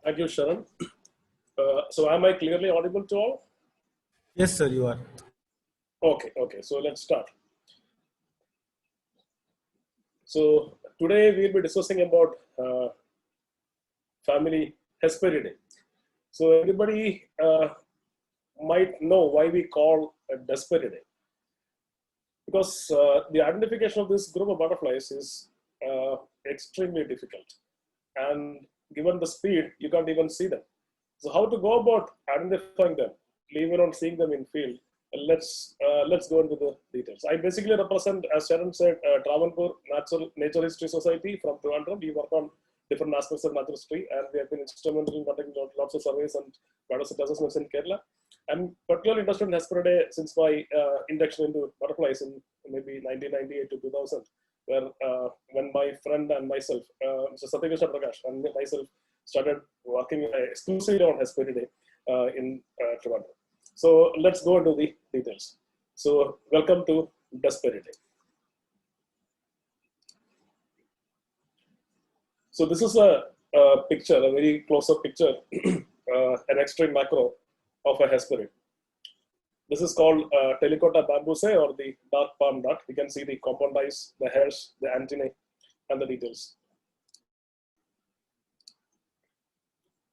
Thank you, Sharon. So am I clearly audible to all? Yes, sir, you are. Okay. So let's start. So today we'll be discussing about family Hesperidae. So everybody might know why we call it Hesperidae, because the identification of this group of butterflies is extremely difficult, and given the speed, you can't even see them. So how to go about identifying them, leave alone seeing them in field? Let's go into the details. I basically represent, as Sharon said, Travancore Nature History Society from Trivandrum. We work on different aspects of natural history, and we have been instrumental in conducting lots of surveys and biodiversity assessments in Kerala. I'm particularly interested in Hesperidae since my induction into butterflies in maybe 1998 to 2000, where when my friend and myself, Mr. Satyakrishna Prakash, and myself started working exclusively on Hesperidae in Trivandrum. So let's go into the details. So welcome to Hesperidae. So this is a picture, a very close-up picture, an extreme macro of a Hesperid. This is called Telicota bambusae, or the dark palm nut. You can see the compound eyes, the hairs, the antennae, and the details.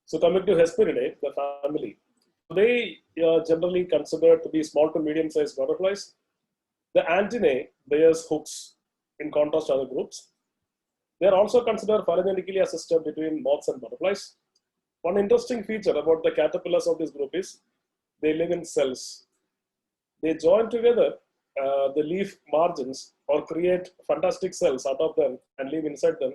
So coming to Hesperidae, the family. They are generally considered to be small to medium-sized butterflies. The antennae bears hooks, in contrast to other groups. They are also considered phylogenetically a system between moths and butterflies. One interesting feature about the caterpillars of this group is they live in cells. They join together the leaf margins or create fantastic cells out of them and live inside them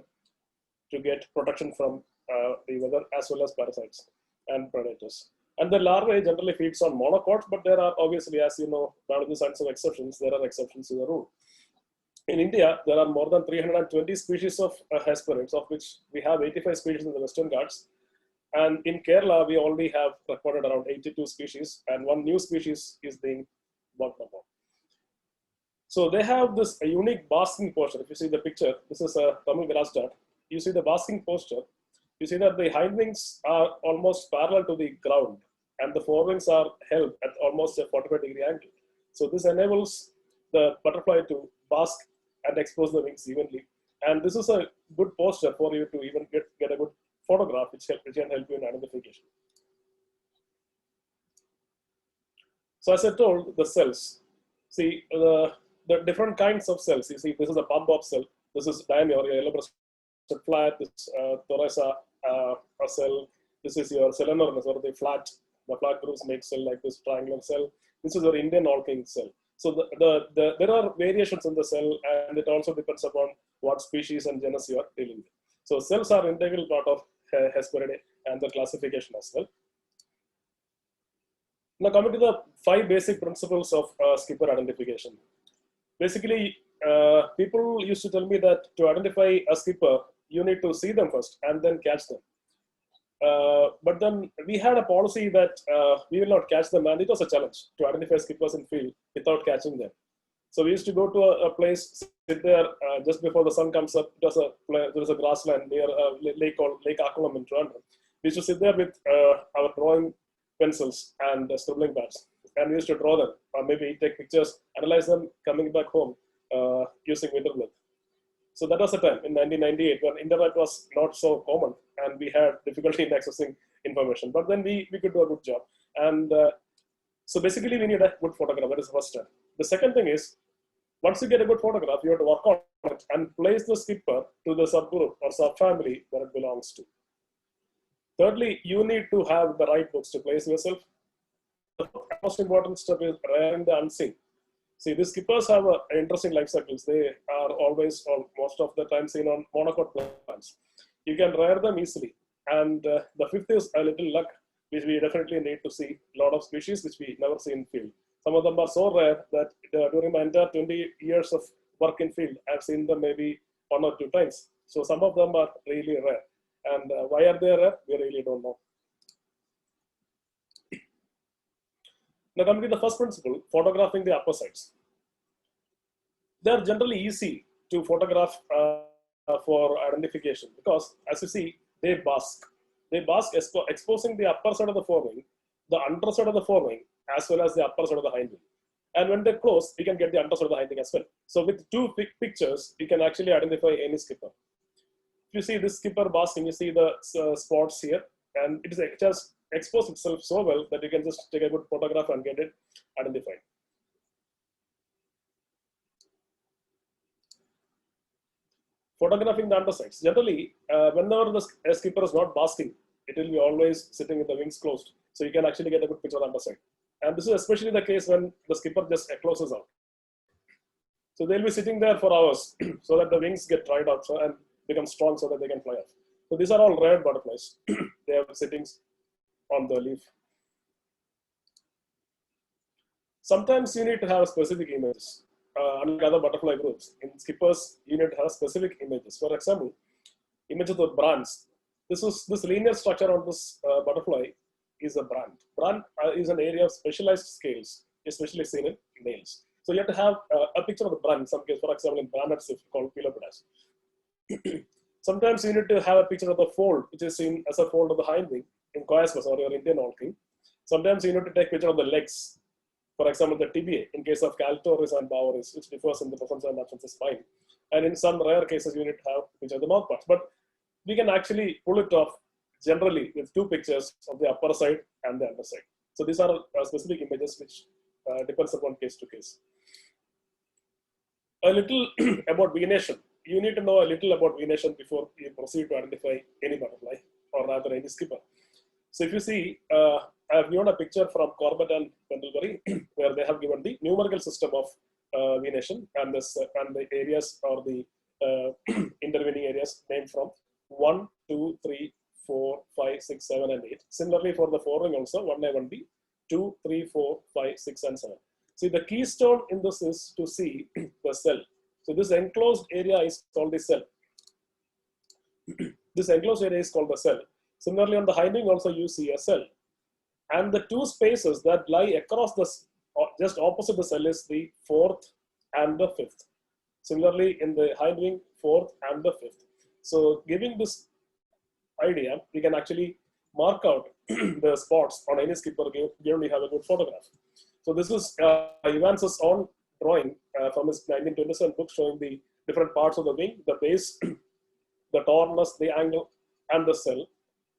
to get protection from the weather as well as parasites and predators. And the larvae generally feeds on monocots, but there are obviously, as you know, biology science of exceptions, there are exceptions to the rule. In India, there are more than 320 species of Hesperids, of which we have 85 species in the Western Ghats. And in Kerala, we already have recorded around 82 species, and one new species is being worked upon. So they have this unique basking posture. If you see the picture, this is a Tamil grass dart. You see the basking posture. You see that the hind wings are almost parallel to the ground, and the forewings are held at almost a 45-degree angle. So this enables the butterfly to bask and expose the wings evenly. And this is a good posture for you to even get a good photograph, which can help you in identification. So as I told, the cells. See, the different kinds of cells. You see, this is a pump up cell. This is diamond or yellow breasted flat. This Thorasa a cell. This is your Selenornis, or the flat grooves make cell like this triangular cell. This is your Indian all-king cell. So there are variations in the cell, and it also depends upon what species and genus you are dealing with. So cells are integral part of Hesperidae and the classification as well. Now coming to the 5 basic principles of skipper identification. Basically, people used to tell me that to identify a skipper, you need to see them first and then catch them. But then we had a policy that we will not catch them, and it was a challenge to identify skippers in field without catching them. So we used to go to a place, sit there just before the sun comes up. There was a grassland near a lake called Lake Akulam in Toronto. We used to sit there with our drawing pencils and scribbling pads, and we used to draw them, or maybe take pictures, analyze them, coming back home using Winterblood. So that was the time in 1998 when internet was not so common and we had difficulty in accessing information. But then we could do a good job. And so basically we need a good photograph. That is the first step. The second thing is, once you get a good photograph, you have to work on it and place the skipper to the subgroup or subfamily where it belongs to. Thirdly, you need to have the right books to place yourself. The most important step is rearing the unseen. See, these skippers have interesting life cycles. They are always, or most of the time, seen on monocot plants. You can rear them easily. And the fifth is a little luck, which we definitely need to see a lot of species which we never see in field. Some of them are so rare that during my entire 20 years of work in field, I've seen them maybe 1 or 2 times. So some of them are really rare. And why are they rare? We really don't know. Now coming to the first principle, photographing the upper sides. They are generally easy to photograph for identification because, as you see, they bask. They bask exposing the upper side of the forewing, the underside of the forewing, as well as the upper side of the hind wing. And when they close, we can get the underside of the hind wing as well. So with two pictures, you can actually identify any skipper. If you see this skipper basking, you see the spots here, and it just exposed itself so well that you can just take a good photograph and get it identified. Photographing the undersides. Generally, whenever the skipper is not basking, it will be always sitting with the wings closed. So you can actually get a good picture of the underside. And this is especially the case when the skipper just closes out. So they'll be sitting there for hours so that the wings get dried out and become strong so that they can fly off. So these are all rare butterflies. They have sittings on the leaf. Sometimes you need to have specific images. Unlike other butterfly groups, in skippers, you need to have specific images. For example, images of brands. This linear structure on this butterfly is a brand. Brand is an area of specialized scales, especially seen in males. So you have to have a picture of the brand. In some case, for example, in branded swift called Pilopodas. Sometimes you need to have a picture of the fold, which is seen as a fold of the hind wing in Coispus or your Indian Alking. Sometimes you need to take picture of the legs. For example, the tibiae in case of Caltoris and Boweris, which differs in the presence and absence of spine. And in some rare cases, you need to have a picture of the mouth parts. But we can actually pull it off generally with two pictures of the upper side and the underside. So these are specific images which depends upon case to case. A little about venation. You need to know a little about venation before you proceed to identify any butterfly or rather any skipper. So if you see, I have given a picture from Corbett and Pendlebury where they have given the numerical system of venation and the areas or the intervening areas named from 1, 2, 3, 4, 5, 6, 7, and 8. Similarly for the forewing also 1A, 1B, 2, 3, 4, 5, 6, and 7. See, the keystone in this is to see the cell. So this enclosed area is called the cell. This enclosed area is called the cell. Similarly, on the hind wing also you see a cell. And the two spaces that lie across this, just opposite the cell, is the fourth and the fifth. Similarly, in the hind wing, fourth and the fifth. So giving this idea, we can actually mark out the spots on any skipper given we have a good photograph. So this is Evans's own drawing from his 1927 book showing the different parts of the wing, the base, the tornus, the angle, and the cell,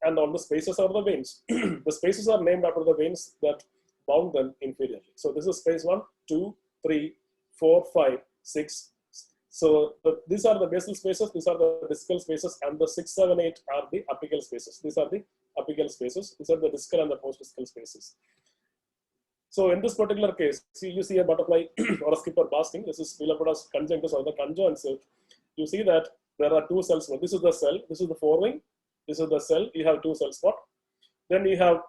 and all the spaces are the veins. The spaces are named after the veins that bound them inferiorly. So this is space 1, 2, 3, 4, 5, 6. So these are the basal spaces, these are the discal spaces, and the 6, 7, 8 are the apical spaces. These are the apical spaces. These are the discal and the post-discal spaces. So in this particular case, you see a butterfly or a skipper basking. This is Pilopodas conjunctus or the conjoint. You see that there are two cells. This is the cell. This is the forewing. This is the cell. You have two cell spot. Then you have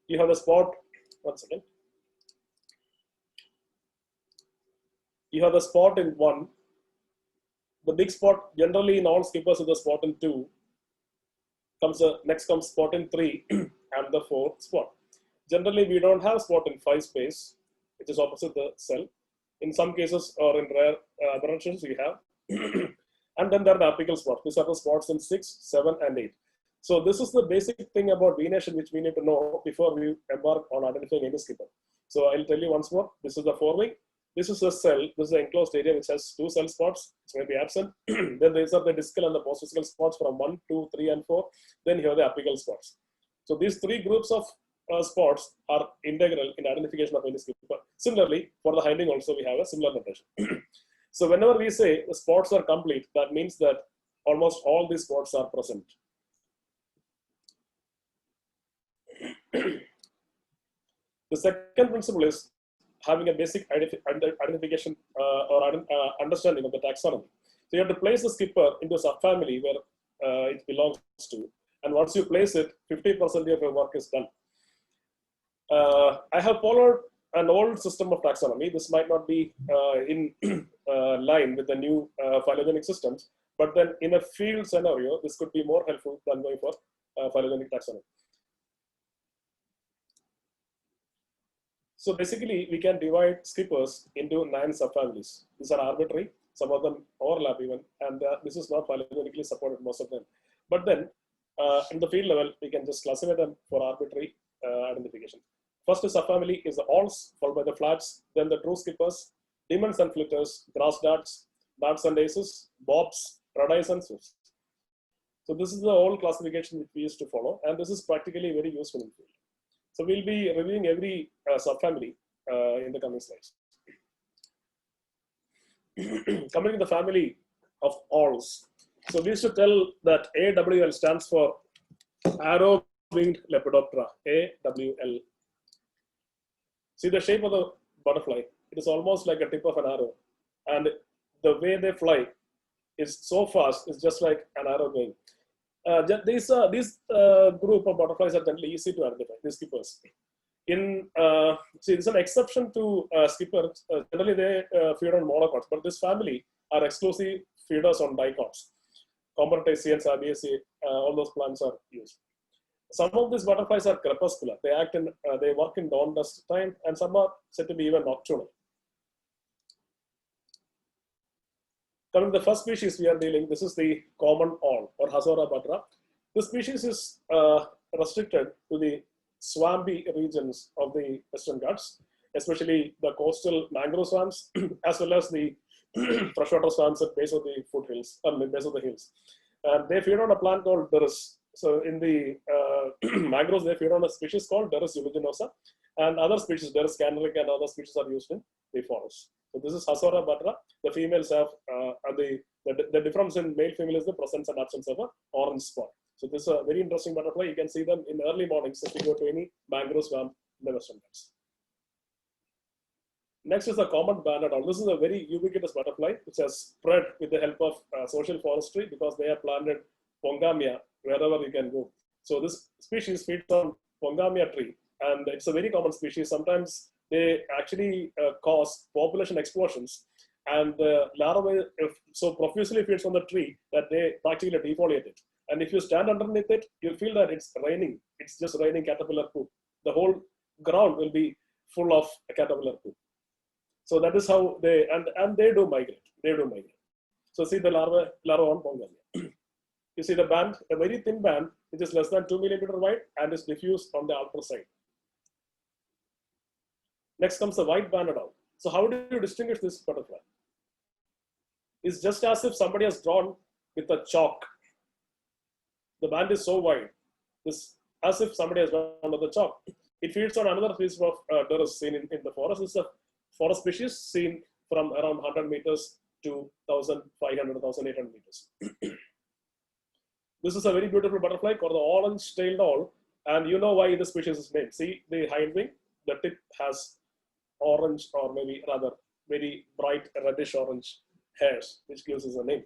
the spot. One second. You have the spot in 1. The big spot generally in all skippers is the spot in 2. Next comes spot in 3 and the 4th spot. Generally, we don't have spot in 5 space, which is opposite the cell. In some cases, or in rare aberrations, we have. And then there are the apical spots. These are the spots in 6, 7, and 8. So this is the basic thing about venation which we need to know before we embark on identifying any skipper. So I'll tell you once more. This is the forewing. This is a cell. This is the enclosed area which has 2 cell spots, which may be absent. Then these are the discal and the post-discal spots from 1, 2, 3, and 4. Then here are the apical spots. So these 3 groups of spots are integral in identification of any skipper. Similarly, for the hind wing also we have a similar notation. So whenever we say the spots are complete, that means that almost all these spots are present. The second principle is having a basic identification or understanding of the taxonomy. So you have to place the skipper into a subfamily where it belongs to. And once you place it, 50% of your work is done. I have followed an old system of taxonomy. This might not be in line with the new phylogenetic systems, but then in a field scenario, this could be more helpful than going for phylogenetic taxonomy. So basically, we can divide skippers into 9 subfamilies. These are arbitrary. Some of them overlap even, and this is not phylogenetically supported, most of them. But then In the field level, we can just classify them for arbitrary identification. First is subfamily is the alls, followed by the flats, then the true skippers, demons and flitters, grass darts and aces, bobs, red-eyes and swifts. So this is the old classification which we used to follow, and this is practically very useful in the field. So we'll be reviewing every subfamily in the coming slides. Coming to the family of alls. So we used to tell that AWL stands for arrow-winged Lepidoptera, AWL. See the shape of the butterfly, it is almost like a tip of an arrow. And the way they fly is so fast, it's just like an arrow going. These group of butterflies are generally easy to identify, these skippers. See, there's an exception to skippers. Generally, they feed on monocots, but this family are exclusive feeders on dicots. Combretaceans, Abiaceae, all those plants are used. Some of these butterflies are crepuscular. They work in dawn dusk time, and some are said to be even nocturnal. Coming to the first species we are dealing, this is the common awl or Hasora batra. This species is restricted to the swampy regions of the Western Ghats, especially the coastal mangrove swamps, as well as the freshwater swamps at base of the foothills, base of the hills. And they feed on a plant called Derris. So in the mangroves, they feed on a species called Derris uliginosa, and other species, Derris canarica and other species are used in the forest. So this is Hasora batra. The females have, the difference in male female is the presence and absence of an orange spot. So this is a very interesting butterfly. You can see them in early mornings if you go to any mangrove swamp in the Western Ghats. Next is the common banded owl. This is a very ubiquitous butterfly which has spread with the help of social forestry because they have planted Pongamia wherever you can go. So this species feeds on Pongamia tree, and it's a very common species. Sometimes they actually cause population explosions, and the larvae so profusely feeds on the tree that they practically defoliate it. And if you stand underneath it, you'll feel that it's raining. It's just raining caterpillar poop. The whole ground will be full of caterpillar poop. So that is how they, and they do migrate. They do migrate. So see the larva on Pongamia. You see the band, a very thin band, which is less than 2 millimeter wide and is diffused on the outer side. Next comes the white banded owl. So how do you distinguish this butterfly? It's just as if somebody has drawn with a chalk. The band is so wide. This as if somebody has drawn with a chalk. It feeds on another species of Derris seen in the forest. It's a forest species seen from around 100 meters to 1,500, 1,800 meters. This is a very beautiful butterfly called the orange-tailed owl, and you know why the species is named. See the hind wing, the tip has orange or maybe rather very bright reddish orange hairs, which gives us a name.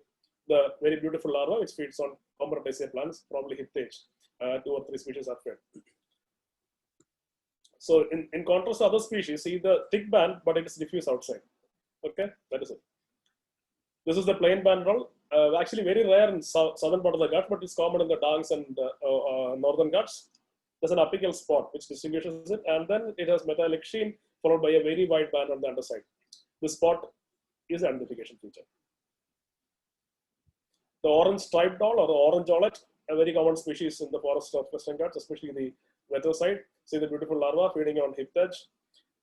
The very beautiful larva which feeds on Combretaceae plants, probably Hyptage. 2 or 3 species are fed. So in contrast to other species, see the thick band, but it is diffuse outside. Okay, that is it. This is the plain band owl. Actually very rare in southern part of the Ghats, but it's common in the Dangs and northern Ghats. There's an apical spot which distinguishes it, and then it has metallic sheen followed by a very wide band on the underside. This spot is an identification feature. The orange striped owl or the orange owlet, a very common species in the forest of Western Ghats, especially the wetter side. See the beautiful larva feeding on Hyptage.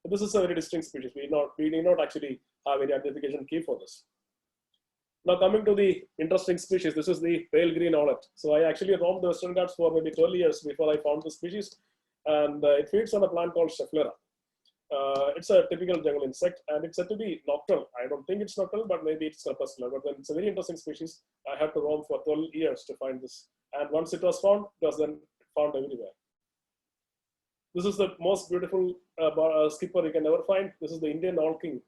This is a very distinct species. We need not actually have any identification key for this. Now coming to the interesting species, this is the pale green owlet. So I actually roamed the Western Ghats for maybe 12 years before I found this species, and it feeds on a plant called Schefflera. It's a typical jungle insect, and it's said to be nocturnal. I don't think it's nocturnal, but maybe it's crepuscular. But then it's a very interesting species. I had to roam for 12 years to find this, and once it was found, it was then found everywhere. This is the most beautiful skipper you can ever find. This is the Indian owl king.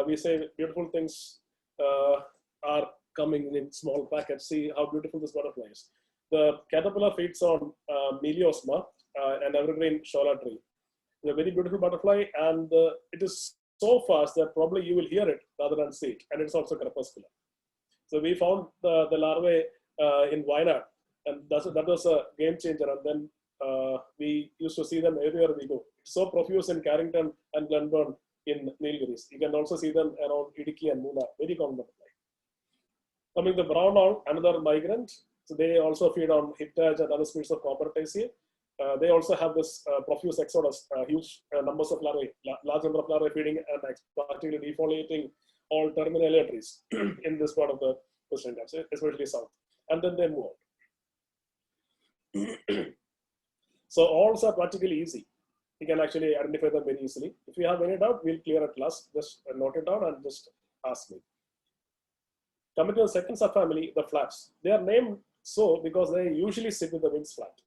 We say beautiful things are coming in small packets. See how beautiful this butterfly is. The caterpillar feeds on Meliosma, an evergreen shola tree. It's a very beautiful butterfly, and it is so fast that probably you will hear it rather than see it, and it's also crepuscular. So we found the larvae in Wayanad, and that was a game changer. And then we used to see them everywhere we go. It's so profuse in Carrington and Glenburn in Nilgiris. You can also see them around Idiki and Muna. Very common butterfly. Coming to the brown owl, another migrant. So they also feed on hiptach and other species of Coppertaceae. They also have this profuse exodus, huge numbers of larvae, large number of larvae feeding and practically defoliating all terminal trees in this part of the Western Ghats, especially south. And then they move out. So alls are practically easy. You can actually identify them very easily. If you have any doubt, we'll clear at last. Just note it down and just ask me. Coming to the second subfamily, the flats. They are named so because they usually sit with the wings flat.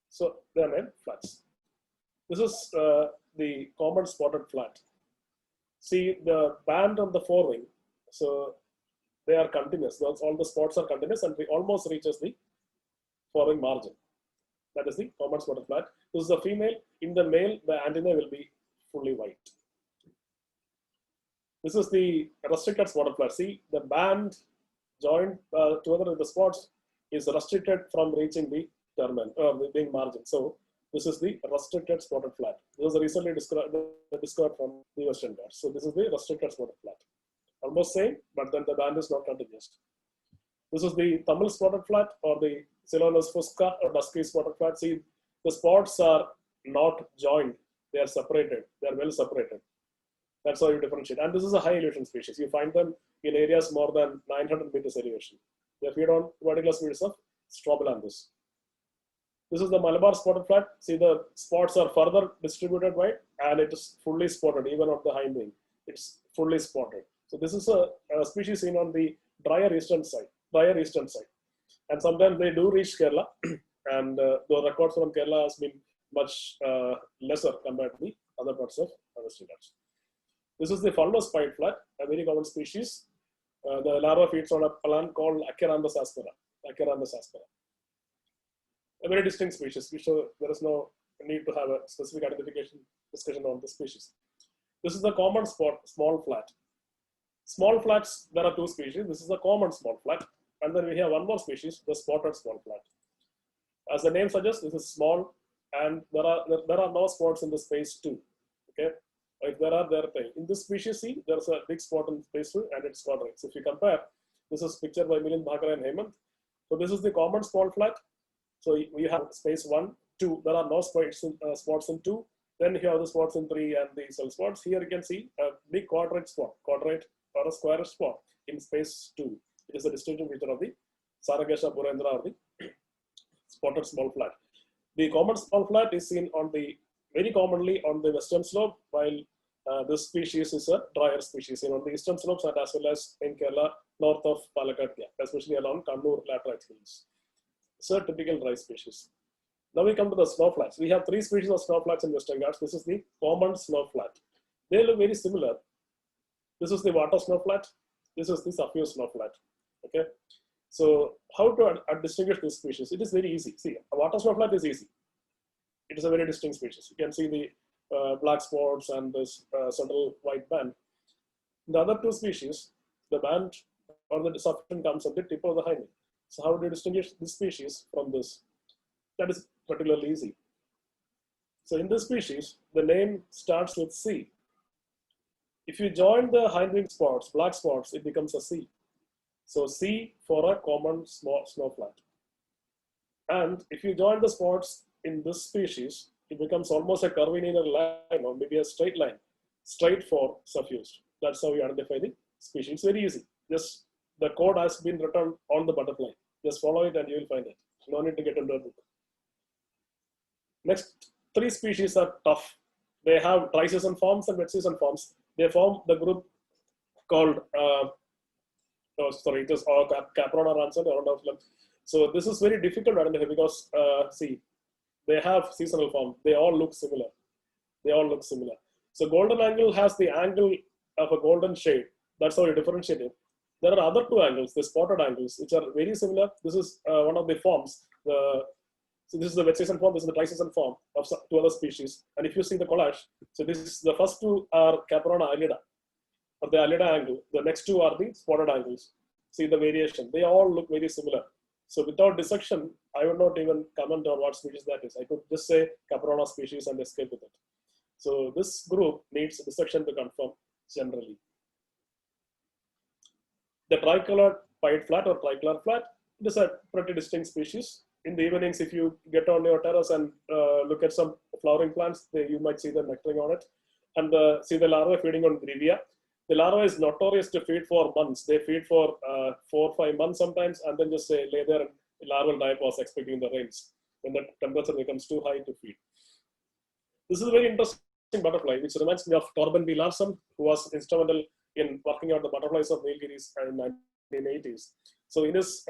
So they are named flats. This is the common spotted flat. See the band on the forewing. So they are continuous. All the spots are continuous and we almost reaches the forewing margin. That is the common spotted flat. This is the female. In the male, the antennae will be fully white. This is the restricted spotted flat. See, the band joined together with the spots is restricted from reaching the termen or the wing margin. So this is the restricted spotted flat. This was recently discovered from the Western Ghats. So this is the restricted spotted flat. Almost same, but then the band is not continuous. This is the Tamil spotted flat or the Ceylonus fusca or dusky spotted flat. See, the spots are not joined. They are separated. They are well separated. That's how you differentiate. And this is a high elevation species. You find them in areas more than 900 meters elevation. They feed on particular species of Strobilanthes. This is the Malabar spotted flat. See, the spots are further distributed wide and it is fully spotted, even on the hind wing. It's fully spotted. So this is a species seen on the drier eastern side. And sometimes they do reach Kerala. And the records from Kerala has been much lesser compared to the other parts of Western Ghats. This is the fundus pied flat, a very common species. The larva feeds on a plant called Acheranthus aspera. A very distinct species. So there is no need to have a specific identification discussion on the species. This is the common small flat. Small flats, there are two species. This is the common small flat. And then we have one more species, the spotted small flat. As the name suggests, this is small and there are no spots in the space 2. Okay. If there are, in this species, see, there's a big spot in space 2 and it's quadrate. So if you compare, this is pictured by Milind Bhakra and Hemant. So this is the common small flat. So we have space 1, 2. There are no spots in 2. Then you have the spots in 3 and the cell spots. Here you can see a big quadrate spot, or a square spot in space 2. It is a distinctive feature of the Saragatia purandra or the spotted small flat. The common small flat is seen very commonly on the western slope, while this species is a drier species on the eastern slopes and as well as in Kerala north of Palakkad, especially along Kannur laterite hills. It's a typical dry species. Now we come to the snow flats. We have 3 species of snow flats in Western Ghats. This is the common snow flat. They look very similar. This is the water snow flat. This is the suffuse snow flat. Okay. So how to distinguish this species? It is very easy. See, a water snow flat is easy. It is a very distinct species. You can see the black spots and this subtle white band. The other 2 species, the band or the suffusation comes at the tip of the hind wing. So how do you distinguish this species from this? That is particularly easy. So in this species, the name starts with C. If you join the hind wing spots, black spots, it becomes a C. So C for a common snow flat. And if you join the spots in this species, it becomes almost a curvilinear line or maybe a straight line, straight for suffused. That's how you identify the species. It's very easy. Just the code has been written on the butterfly. Just follow it and you will find it. No need to get into a book. Next 3 species are tough. They have dry season forms and wet season forms. They form the group called, it is Caprona rancid. So this is very difficult to identify because, see, they have seasonal form. They all look similar. So golden angle has the angle of a golden shade. That's how you differentiate it. There are other 2 angles, the spotted angles, which are very similar. This is one of the forms. So this is the wet season form, this is the dry season form of 2 other species. And if you see the collage, so the first 2 are Caprona alida, or the alida angle. The next 2 are the spotted angles. See the variation. They all look very similar. So without dissection, I would not even comment on what species that is. I could just say Caprona species and escape with it. So this group needs dissection to confirm generally. The tricolored pied flat or tricolor flat, It is a pretty distinct species. In the evenings, if you get on your terrace and look at some flowering plants, you might see them nectaring on it, and see the larvae feeding on Grevia. The larva is notorious to feed for months. They feed for 4 or 5 months sometimes, and then just lay there and larval diapause expecting the rains when the temperature becomes too high to feed. This is a very interesting butterfly, which reminds me of Torben B. Larsen, who was instrumental in working out the butterflies of Nilgiris in 1980s. So in his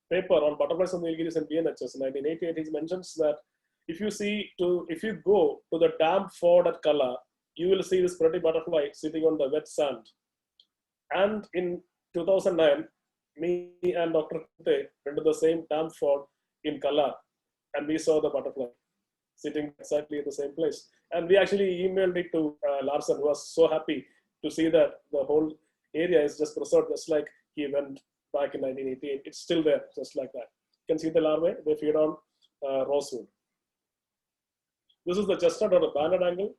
paper on butterflies of Nilgiris and BNHS in 1988, he mentions that if you go to the damp ford at Kala, you will see this pretty butterfly sitting on the wet sand. And in 2009, me and Dr. Kute went to the same damp ford in Kala, and we saw the butterfly sitting exactly at the same place. And we actually emailed it to Larsen, who was so happy to see that the whole area is just preserved, just like he went back in 1988. It's still there, just like that. You can see the larvae, they feed on rosewood. This is the chestnut or the banded angle.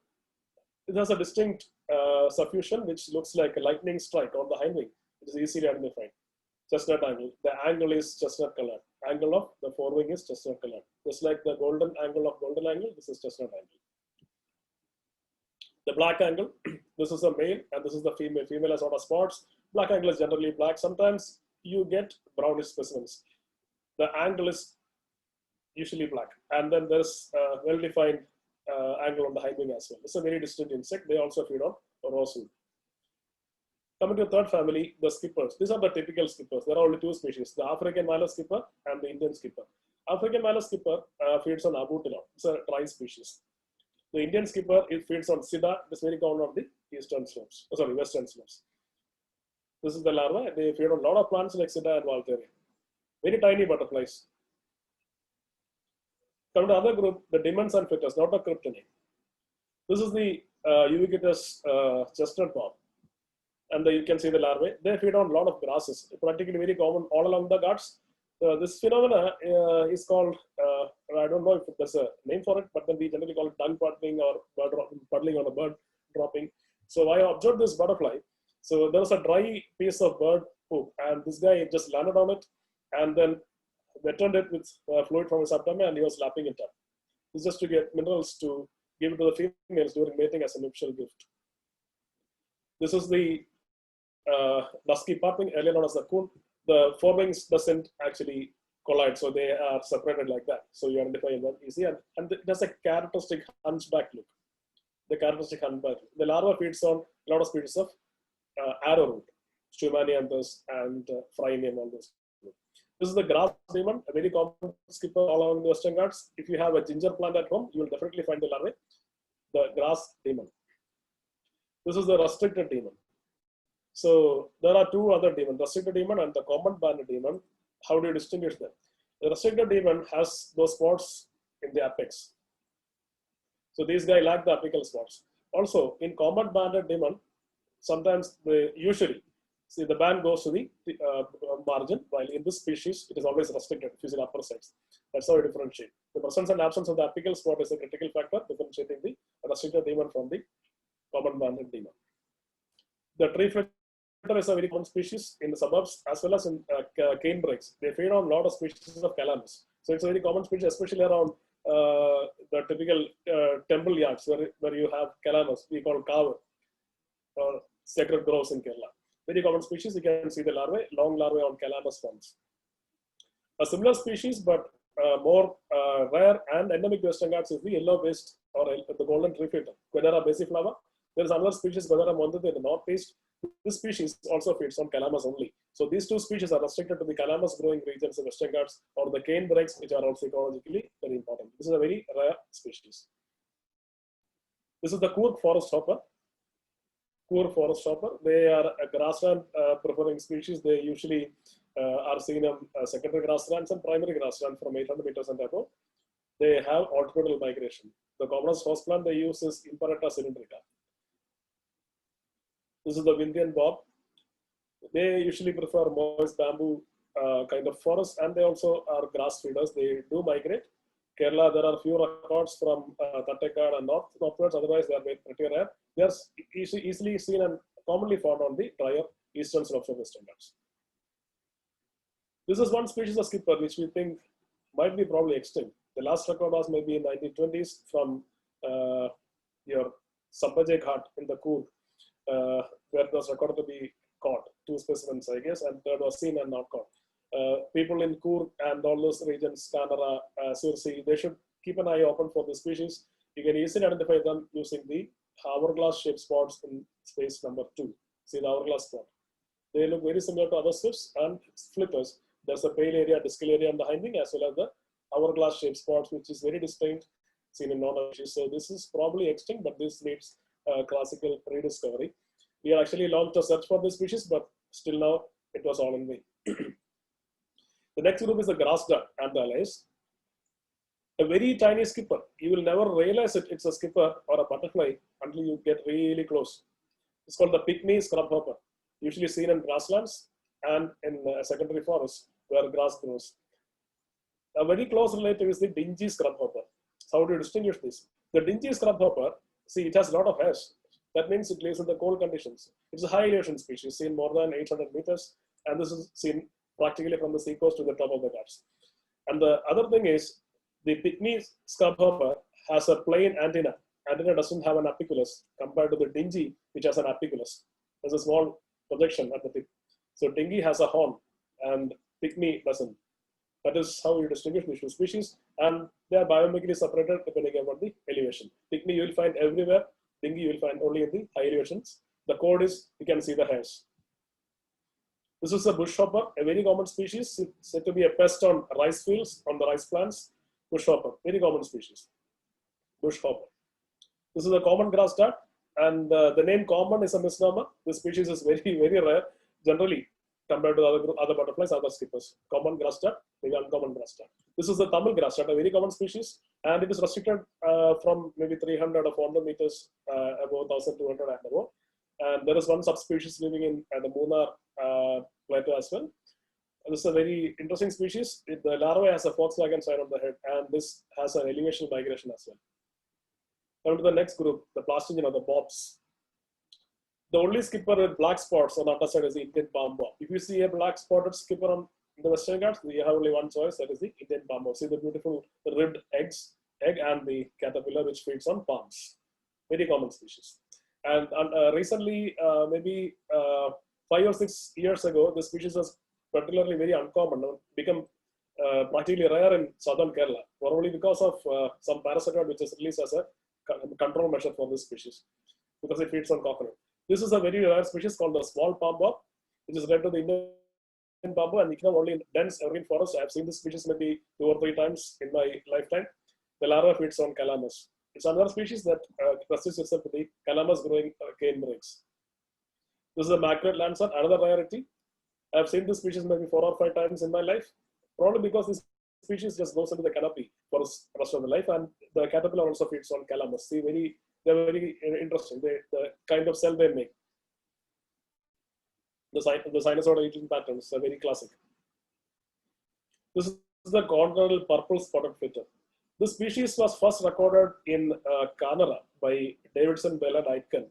It has a distinct suffusion, which looks like a lightning strike on the hind wing. It is easily identified. Chestnut angle. The angle is chestnut color. Angle of the forewing is chestnut color. Just like the golden angle of golden angle, this is chestnut angle. The black angle, this is the male and this is the female. Female has a lot of spots. Black angle is generally black. Sometimes you get brownish specimens. The angle is usually black. And then there's a well-defined angle on the hind wing as well. It's a very distinct insect. They also feed on rosewood. Coming to the third family, the skippers. These are the typical skippers. There are only 2 species, the African mallow skipper and the Indian skipper. African mallow skipper feeds on Abutilon. It's a dry species. The Indian skipper, it feeds on Sida. It's very common on the western slopes. This is the larva. They feed on a lot of plants like Sida and Walteria. Very tiny butterflies. Coming to the other group, the Demons and Fitters, not the Cryptinae. This is the ubiquitous chestnut bob. And you can see the larvae. They feed on a lot of grasses, practically very common all along the guts. This phenomena is called, I don't know if there's a name for it, but then we generally call it dung puddling or bird puddling on a bird dropping. So I observed this butterfly. So there was a dry piece of bird poop, and this guy just landed on it and then wetted it with fluid from his abdomen, and he was lapping it up. It's just to get minerals to give it to the females during mating as a nuptial gift. This is the dusky parting, earlier known as the coon. The forewings doesn't actually collide, so they are separated like that. So you identify them easy, and it has a characteristic hunchback look. The characteristic hunchback. The larva feeds on a lot of species of arrowroot, Stumanianthus and Phrynium, all those. This is the grass demon, a very common skipper all along the Western Ghats. If you have a ginger plant at home, you will definitely find the larvae, the grass demon. This is the restricted demon. So there are 2 other demons, restricted demon and the common banded demon. How do you distinguish them? The restricted demon has those spots in the apex. So these guys lack the apical spots. Also, in common banded demon, sometimes usually, see the band goes to the margin, while in this species, it is always restricted, if you see the upper sides. That's how you differentiate. The presence and absence of the apical spot is a critical factor differentiating the restricted demon from the common banded demon. The tree flitter is a very common species in the suburbs as well as in cane brakes. They feed on a lot of species of calamus. So it's a very common species, especially around the typical temple yards where you have calamus, we call kaava, or sacred groves in Kerala. Very common species. You can see the larvae, long larvae on calamus forms. A similar species, but more rare and endemic to Western Ghats is the yellow-based or the golden tree flitter, Quedera basiflava. There is another species, Quedera mondete, in the northeast. This species also feeds on calamus only. So these 2 species are restricted to the calamus growing regions of Western Ghats or the cane brakes, which are also ecologically very important. This is a very rare species. This is the Coorg forest hopper. Coorg forest hopper. They are a grassland preferring species. They usually are seen on secondary grasslands and primary grassland from 800 meters and above. They have altitudinal migration. The commonest host plant they use is Imparetta cylindrica. This is the Vindhyan bob. They usually prefer moist bamboo kind of forest, and they also are grass feeders. They do migrate. Kerala, there are a few records from Kattekad and northwards. Otherwise, they are pretty rare. They are easily seen and commonly found on the drier eastern slopes of Western Ghats. This is one species of skipper which we think might be probably extinct. The last record was maybe in 1920s from your Sampaje Ghat in the Coorg, where it was recorded to be caught, 2 specimens, I guess, and third was seen and not caught. People in Coorg and all those regions, Kanara, Sursi, they should keep an eye open for the species. You can easily identify them using the hourglass-shaped spots in space number 2. See the hourglass spot. They look very similar to other swifts and flippers. There's a pale area, discal area on the hindwing, as well as the hourglass-shaped spots, which is very distinct, seen in non-species. So this is probably extinct, but this needs classical rediscovery. We actually launched a search for this species, but still now it was all in vain. The next group is the grass duck and the allies. A very tiny skipper. You will never realize it's a skipper or a butterfly until you get really close. It's called the pygmy scrubhopper, usually seen in grasslands and in secondary forests where grass grows. A very close relative is the dingy scrubhopper. How do you distinguish this? The dingy scrubhopper, see, it has a lot of hairs. That means it lives in the cold conditions. It's a high elevation species, seen more than 800 meters, and this is seen practically from the seacoast to the top of the Ghats. And the other thing is, the pygmy scrubhopper has a plain antenna. Antenna doesn't have an apiculus compared to the dingy, which has an apiculus. There's a small projection at the tip. So dingy has a horn, and pygmy doesn't. That is how you distinguish these two species, and they are biochemically separated depending upon the elevation. Pygmy you will find everywhere. Dingy you will find only in the high elevations. The code is you can see the hairs. This is a bushhopper, a very common species, said to be a pest on rice fields, on the rice plants. Bushhopper, very common species. Bushhopper. This is a common grass duck, and the name common is a misnomer. This species is very, very rare, generally, compared to other butterflies, other skippers. Common grass duck, maybe uncommon grass duck. This is the Tamil grass duck, a very common species, and it is restricted from maybe 300 or 400 meters above 1,200 and above. And there is one subspecies living in the Munnar plateau as well. This is a very interesting species. The larva has a Volkswagen sign on the head, and this has an elevation migration as well. Come to the next group, the plastician or the bobs. The only skipper with black spots on the underside is the Indian palm bob. If you see a black spotted skipper on the Western Ghats, you have only one choice, that is the Indian palm bob. See the beautiful ribbed egg and the caterpillar which feeds on palms. Very common species. And recently, maybe 5 or 6 years ago, the species was particularly very uncommon, become practically rare in southern Kerala, probably because of some parasitoid which is released as a control measure for this species, because it feeds on coconut. This is a very rare species called the small palm bob, which is related to the Indian palm bob, and you can only in dense evergreen forest. I have seen this species maybe 2 or 3 times in my lifetime. The larva feeds on calamus. It's another species that restricts itself to the calamus growing cane brakes. This is a mackerel lancer, another rarity. I've seen this species maybe 4 or 5 times in my life, probably because this species just goes into the canopy for the rest of the life, and the caterpillar also feeds on calamus. See, they're very interesting. The kind of cell they make. The sinusoidal eating patterns are very classic. This is the cornel purple spotted flitter. This species was first recorded in Kanara by Davidson, Bell, and Aitken.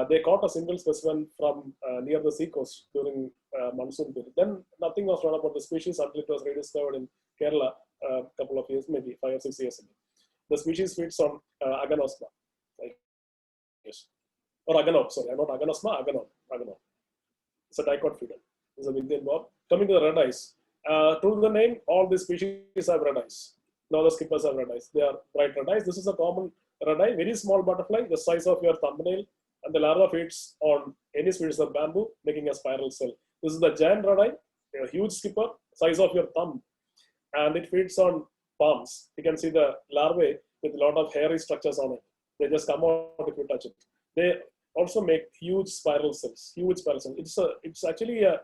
They caught a single specimen from near the seacoast during monsoon period. Then nothing was known about the species until it was rediscovered in Kerala a couple of years, maybe 5 or 6 years ago. The species feeds on Aganosma. Yes. Or Aganop, sorry, not Aganosma, Aganop. It's a dicot feeder. It's an Indian bob. Coming to the red eyes. To the name, all these species have red eyes. Now the skippers have red eyes. They are bright red eyes. This is a common red eye, very small butterfly, the size of your thumbnail, and the larva feeds on any species of bamboo, making a spiral cell. This is the giant red eye, a huge skipper, size of your thumb, and it feeds on palms. You can see the larvae with a lot of hairy structures on it. They just come out if you touch it. They also make huge spiral cells, It's actually a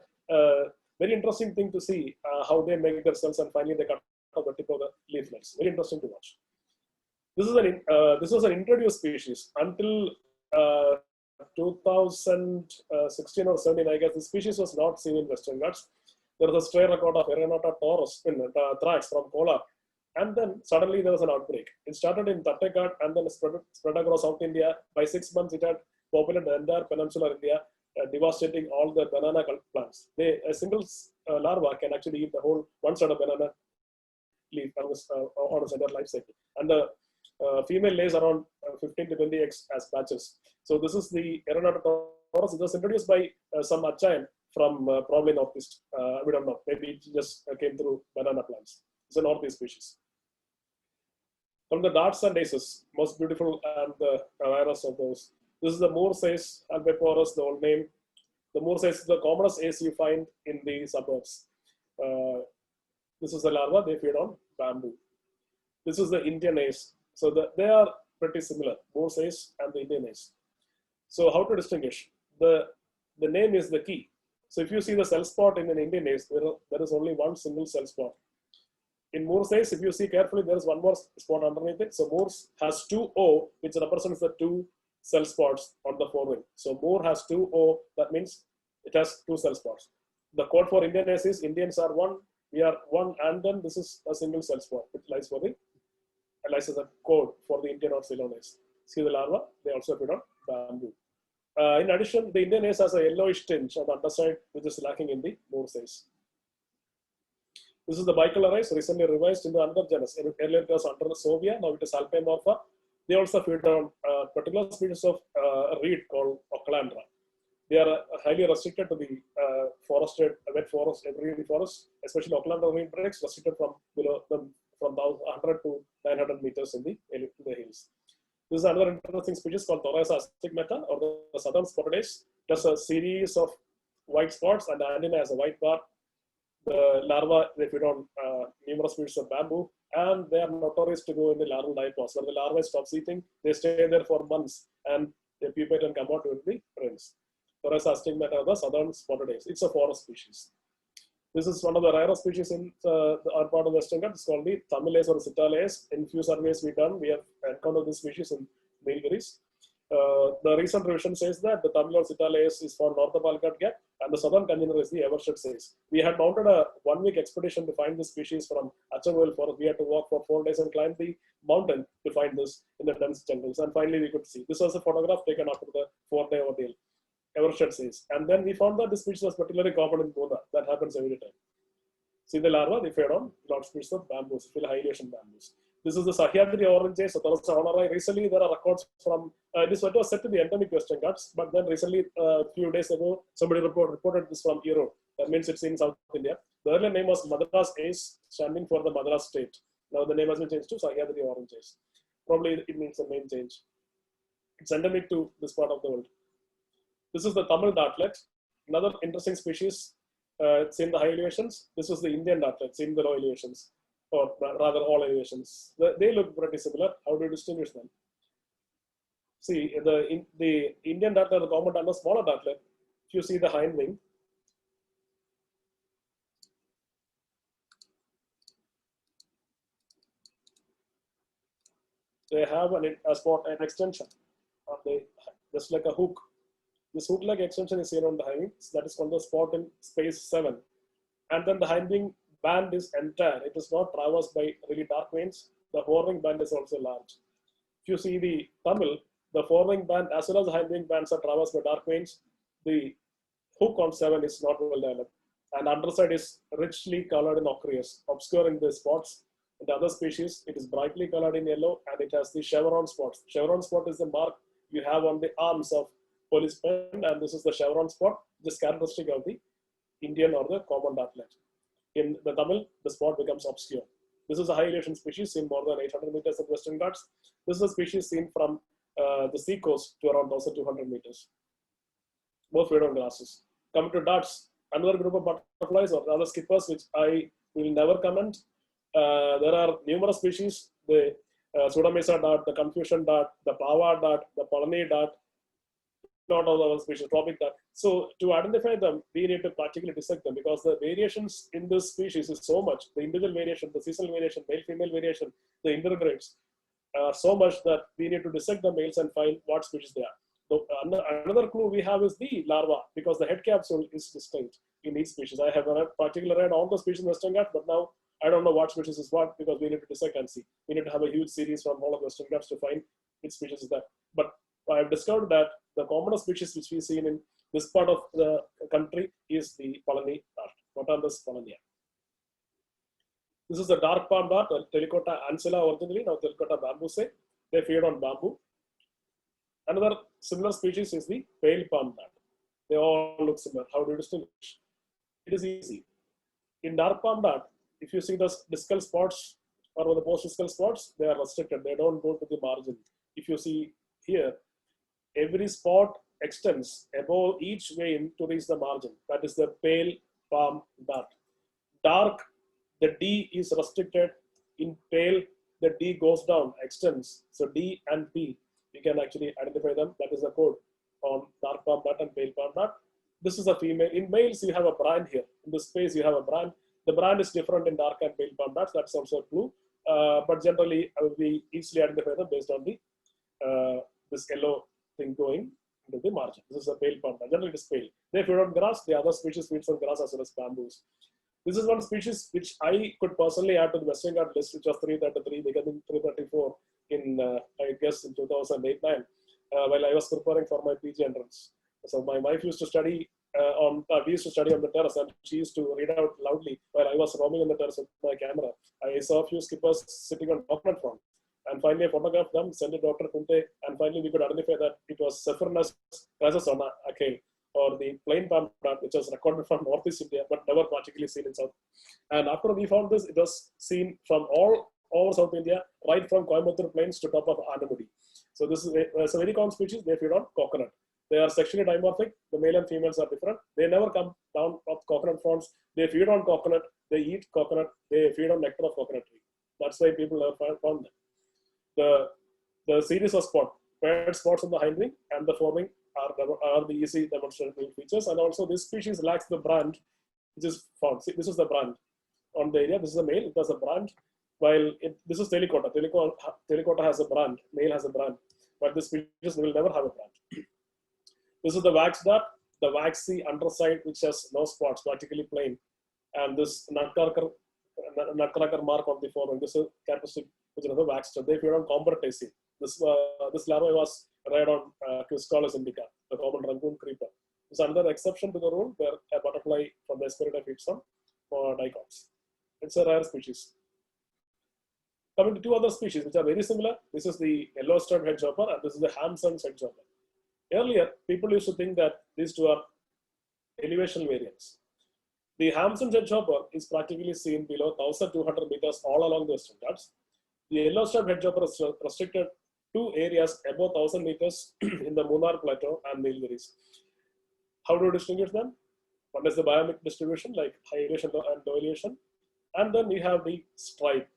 very interesting thing to see how they make their cells, and finally they cut off the tip of the leaflets. Very interesting to watch. This was an introduced species until 2016 or 17, I guess. The species was not seen in Western Ghats. There was a stray record of Arenata taurus in Thrax from Kolar, and then suddenly there was an outbreak. It started in Tattekat and then spread across South India. By 6 months, it had populated the entire peninsular India, devastating all the banana plants. A single larva can actually eat the whole one side of banana leaf on its entire life cycle. And the female lays around 15 to 20 eggs as batches. So this is the Aeronautotaurus. It was introduced by some Achaean from probably northeast. We don't know. Maybe it just came through banana plants. It's a northeast species. From the darts and aces, most beautiful and the rarest of those. This is the Moor's ace, Albiporus, the old name. The Moor's ace is the commonest ace you find in the suburbs. This is the larva, they feed on bamboo. This is the Indian ace. So they are pretty similar, Moor's ace and the Indian ace. So how to distinguish? The name is the key. So if you see the cell spot in an Indian ace, there is only one single cell spot. In Moor's ace, if you see carefully, there is one more spot underneath it. So Moor's has 2O, which represents the 2 cell spots on the forewing. So Moor has 2O, that means it has 2 cell spots. The code for Indian ace is Indians are 1, we are 1, and then this is a single cell spot, which lies as a code for the Indian or Ceylon ace. See the larva, they also feed on bamboo. In addition, the Indian ace has a yellowish tinge on the underside, which is lacking in the Moor's ace. This is the bicolor ace, recently revised in the another genus. Earlier it was under Sovia, now it is Alpamorpha. They also feed on a particular species of reed called Ocalandra. They are highly restricted to the forested, wet forest, evergreen forest, especially Ocalandra reed breaks, restricted from below them from 100 to 900 meters in the hills. This is another interesting species called Thoraisa astigmata, or the southern spotted ace. Just a series of white spots, and the antenna has a white bar. The larvae, they feed on numerous species of bamboo, and they are notorious to go in the larval diapause. When the larvae stops eating, they stay there for months, and they pupate and come out with the prints. Thoraisa astigmata, the southern spotted ace. It's a forest species. This is one of the rarest species in our part of Western Ghats. It's called the Tamil ace or Sitala ace. In few surveys we've done, we have encountered this species in Nilgiris. The recent revision says that the Tamil or Sitala ace is found north of Alcat Gap, and the southern congener is the Evershed ace. We had mounted a 1-week expedition to find this species from Achavale Forest. We had to walk for 4 days and climb the mountain to find this in the dense jungles. And finally, we could see. This was a photograph taken after the 4-day ordeal. Evershed says. And then we found that this species was particularly common in Goda. That happens every time. See the larva, they feed on large species of bamboos, hyliation bamboos. This is the Sahyadri orange ace, Thoraisa honorii. Recently, there are records from, this was said to be endemic Western Ghats, but then recently, a few days ago, somebody reported this from Erode. That means it's in South India. The earlier name was Madras ace, standing for the Madras state. Now the name has been changed to Sahyadri orange ace. Probably it means a name change. It's endemic to this part of the world. This is the Tamil dartlet, another interesting species. It's in the high elevations. This is the Indian dartlet, it's in the low elevations, or rather all elevations. They look pretty similar. How do you distinguish them? See, the Indian dartlet, the common dartlet, smaller dartlet. If you see the hind wing, they have an extension, just like a hook. This hook-like extension is seen on the hind wing. That is called the spot in space 7. And then the hind wing band is entire. It is not traversed by really dark veins. The forewing band is also large. If you see the Tamil, the forewing band as well as the hind wing bands are traversed by dark veins. The hook on 7 is not well developed. And underside is richly colored in ochreous, obscuring the spots. In the other species, it is brightly colored in yellow, and it has the chevron spots. Chevron spot is the mark you have on the arms of policemen, and this is the chevron spot, this characteristic of the Indian or the common dartlet. In the Tamil, the spot becomes obscure. This is a high elevation species seen more than 800 meters at Western Ghats. This is a species seen from the sea coast to around 1,200 meters. Both feed on grasses. Coming to darts, another group of butterflies or other skippers, which I will never comment. There are numerous species: the Pseudomesa dart, the Confucian dart, the Pawa dart, the Palani dart. Not all our species, tropic dart. So to identify them, we need to practically dissect them, because the variations in this species is so much. The individual variation, the seasonal variation, male-female variation, the intergrades, so much that we need to dissect the males and find what species they are. So another clue we have is the larva, because the head capsule is distinct in each species. I have particularly read all the species in Western Ghats, but now I don't know what species is what, because we need to dissect and see. We need to have a huge series from all of Western Ghats to find which species is that. But I've discovered that the commonest species which we see in this part of the country is the Palani dart, Cotanthus ponenia. This is the dark palm dart, Telicota ancilla originally, now Telicota bambusae. They feed on bamboo. Another similar species is the pale palm dart. They all look similar. How do you distinguish? It is easy. In dark palm dart, if you see the discal spots or the post-discal spots, they are restricted. They don't go to the margin. If you see here, every spot extends above each vein to reach the margin. That is the pale palm dart. Dark, the D is restricted. In pale, the D goes down, extends. So D and P, you can actually identify them. That is the code on dark palm dart and pale palm dart. This is a female. In males, you have a brand here. In this space, you have a brand. The brand is different in dark and pale palm darts. That's also blue. But generally, we easily identify them based on the this yellow thing going into the margin. This is a pale palm dart. Generally, it is pale. They feed on grass. The other species feeds on grass as well as bamboos. This is one species which I could personally add to the Western Ghats list, which was 333, becoming 334 in, I guess, in 2008-9, while I was preparing for my PG entrance. So my wife used to study we used to study on the terrace, and she used to read out loudly while I was roaming on the terrace with my camera. I saw a few skippers sitting on coconut front, and finally I photographed them, sent it to Dr. Kunte, and finally we could identify that it was Zephyrus rhizosoma akale, or the plain palm dart, which was recorded from Northeast India, but never particularly seen in South. And after we found this, it was seen from all over South India, right from Coimbatore plains to top of Anamudi. So this is a very common species. They feed on coconut. They are sexually dimorphic. The male and females are different. They never come down off coconut fronds. They feed on coconut. They eat coconut. They feed on nectar of coconut tree. That's why people have found them. The series of paired spots on the hind wing and the forewing are the easy demonstrable features. And also this species lacks the brand, which is found. See, this is the brand on the area. This is the male. It has a brand. While this is Telicota. Telicota has a brand. Male has a brand. But this species will never have a brand. This is the wax dart, the waxy underside, which has no spots, practically plain. And this nutcracker mark on the forewing. This is characteristic which is the wax dart. They feed on Combretaceae. This larva was read on Quiscolus indica, the common Rangoon creeper. It's another exception to the rule where a butterfly from the Hesperida feeds on dicots. It's a rare species. Coming to two other species which are very similar. This is the yellow-striped hedgehopper, and this is the Hampson's hedgehopper. Earlier, people used to think that these two are elevation variants. The Hampson's hedgehopper is practically seen below 1,200 meters all along the Western Ghats. The yellow-striped hedgehopper is restricted to areas above 1,000 meters in the Munnar Plateau and Nilgiris. How do you distinguish them? One is the biomic distribution, like high elevation and low elevation. And then we have the stripe.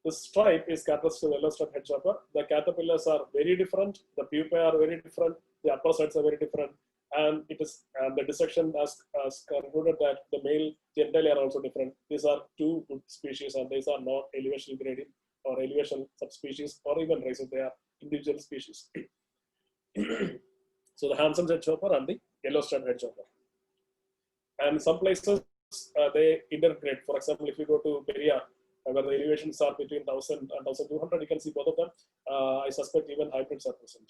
The stripe is characteristic of yellow-striped hedgehopper. The caterpillars are very different. The pupae are very different. The upper sides are very different. And the dissection has concluded that the male genitalia are also different. These are two good species, and these are not elevation gradient or elevation subspecies or even races. They are individual species. So the Hampson's hedgehopper and the yellow-striped hedgehopper. And some places they integrate. For example, if you go to Peria, where the elevations are between 1,000 and 1,200, you can see both of them. I suspect even hybrids are present.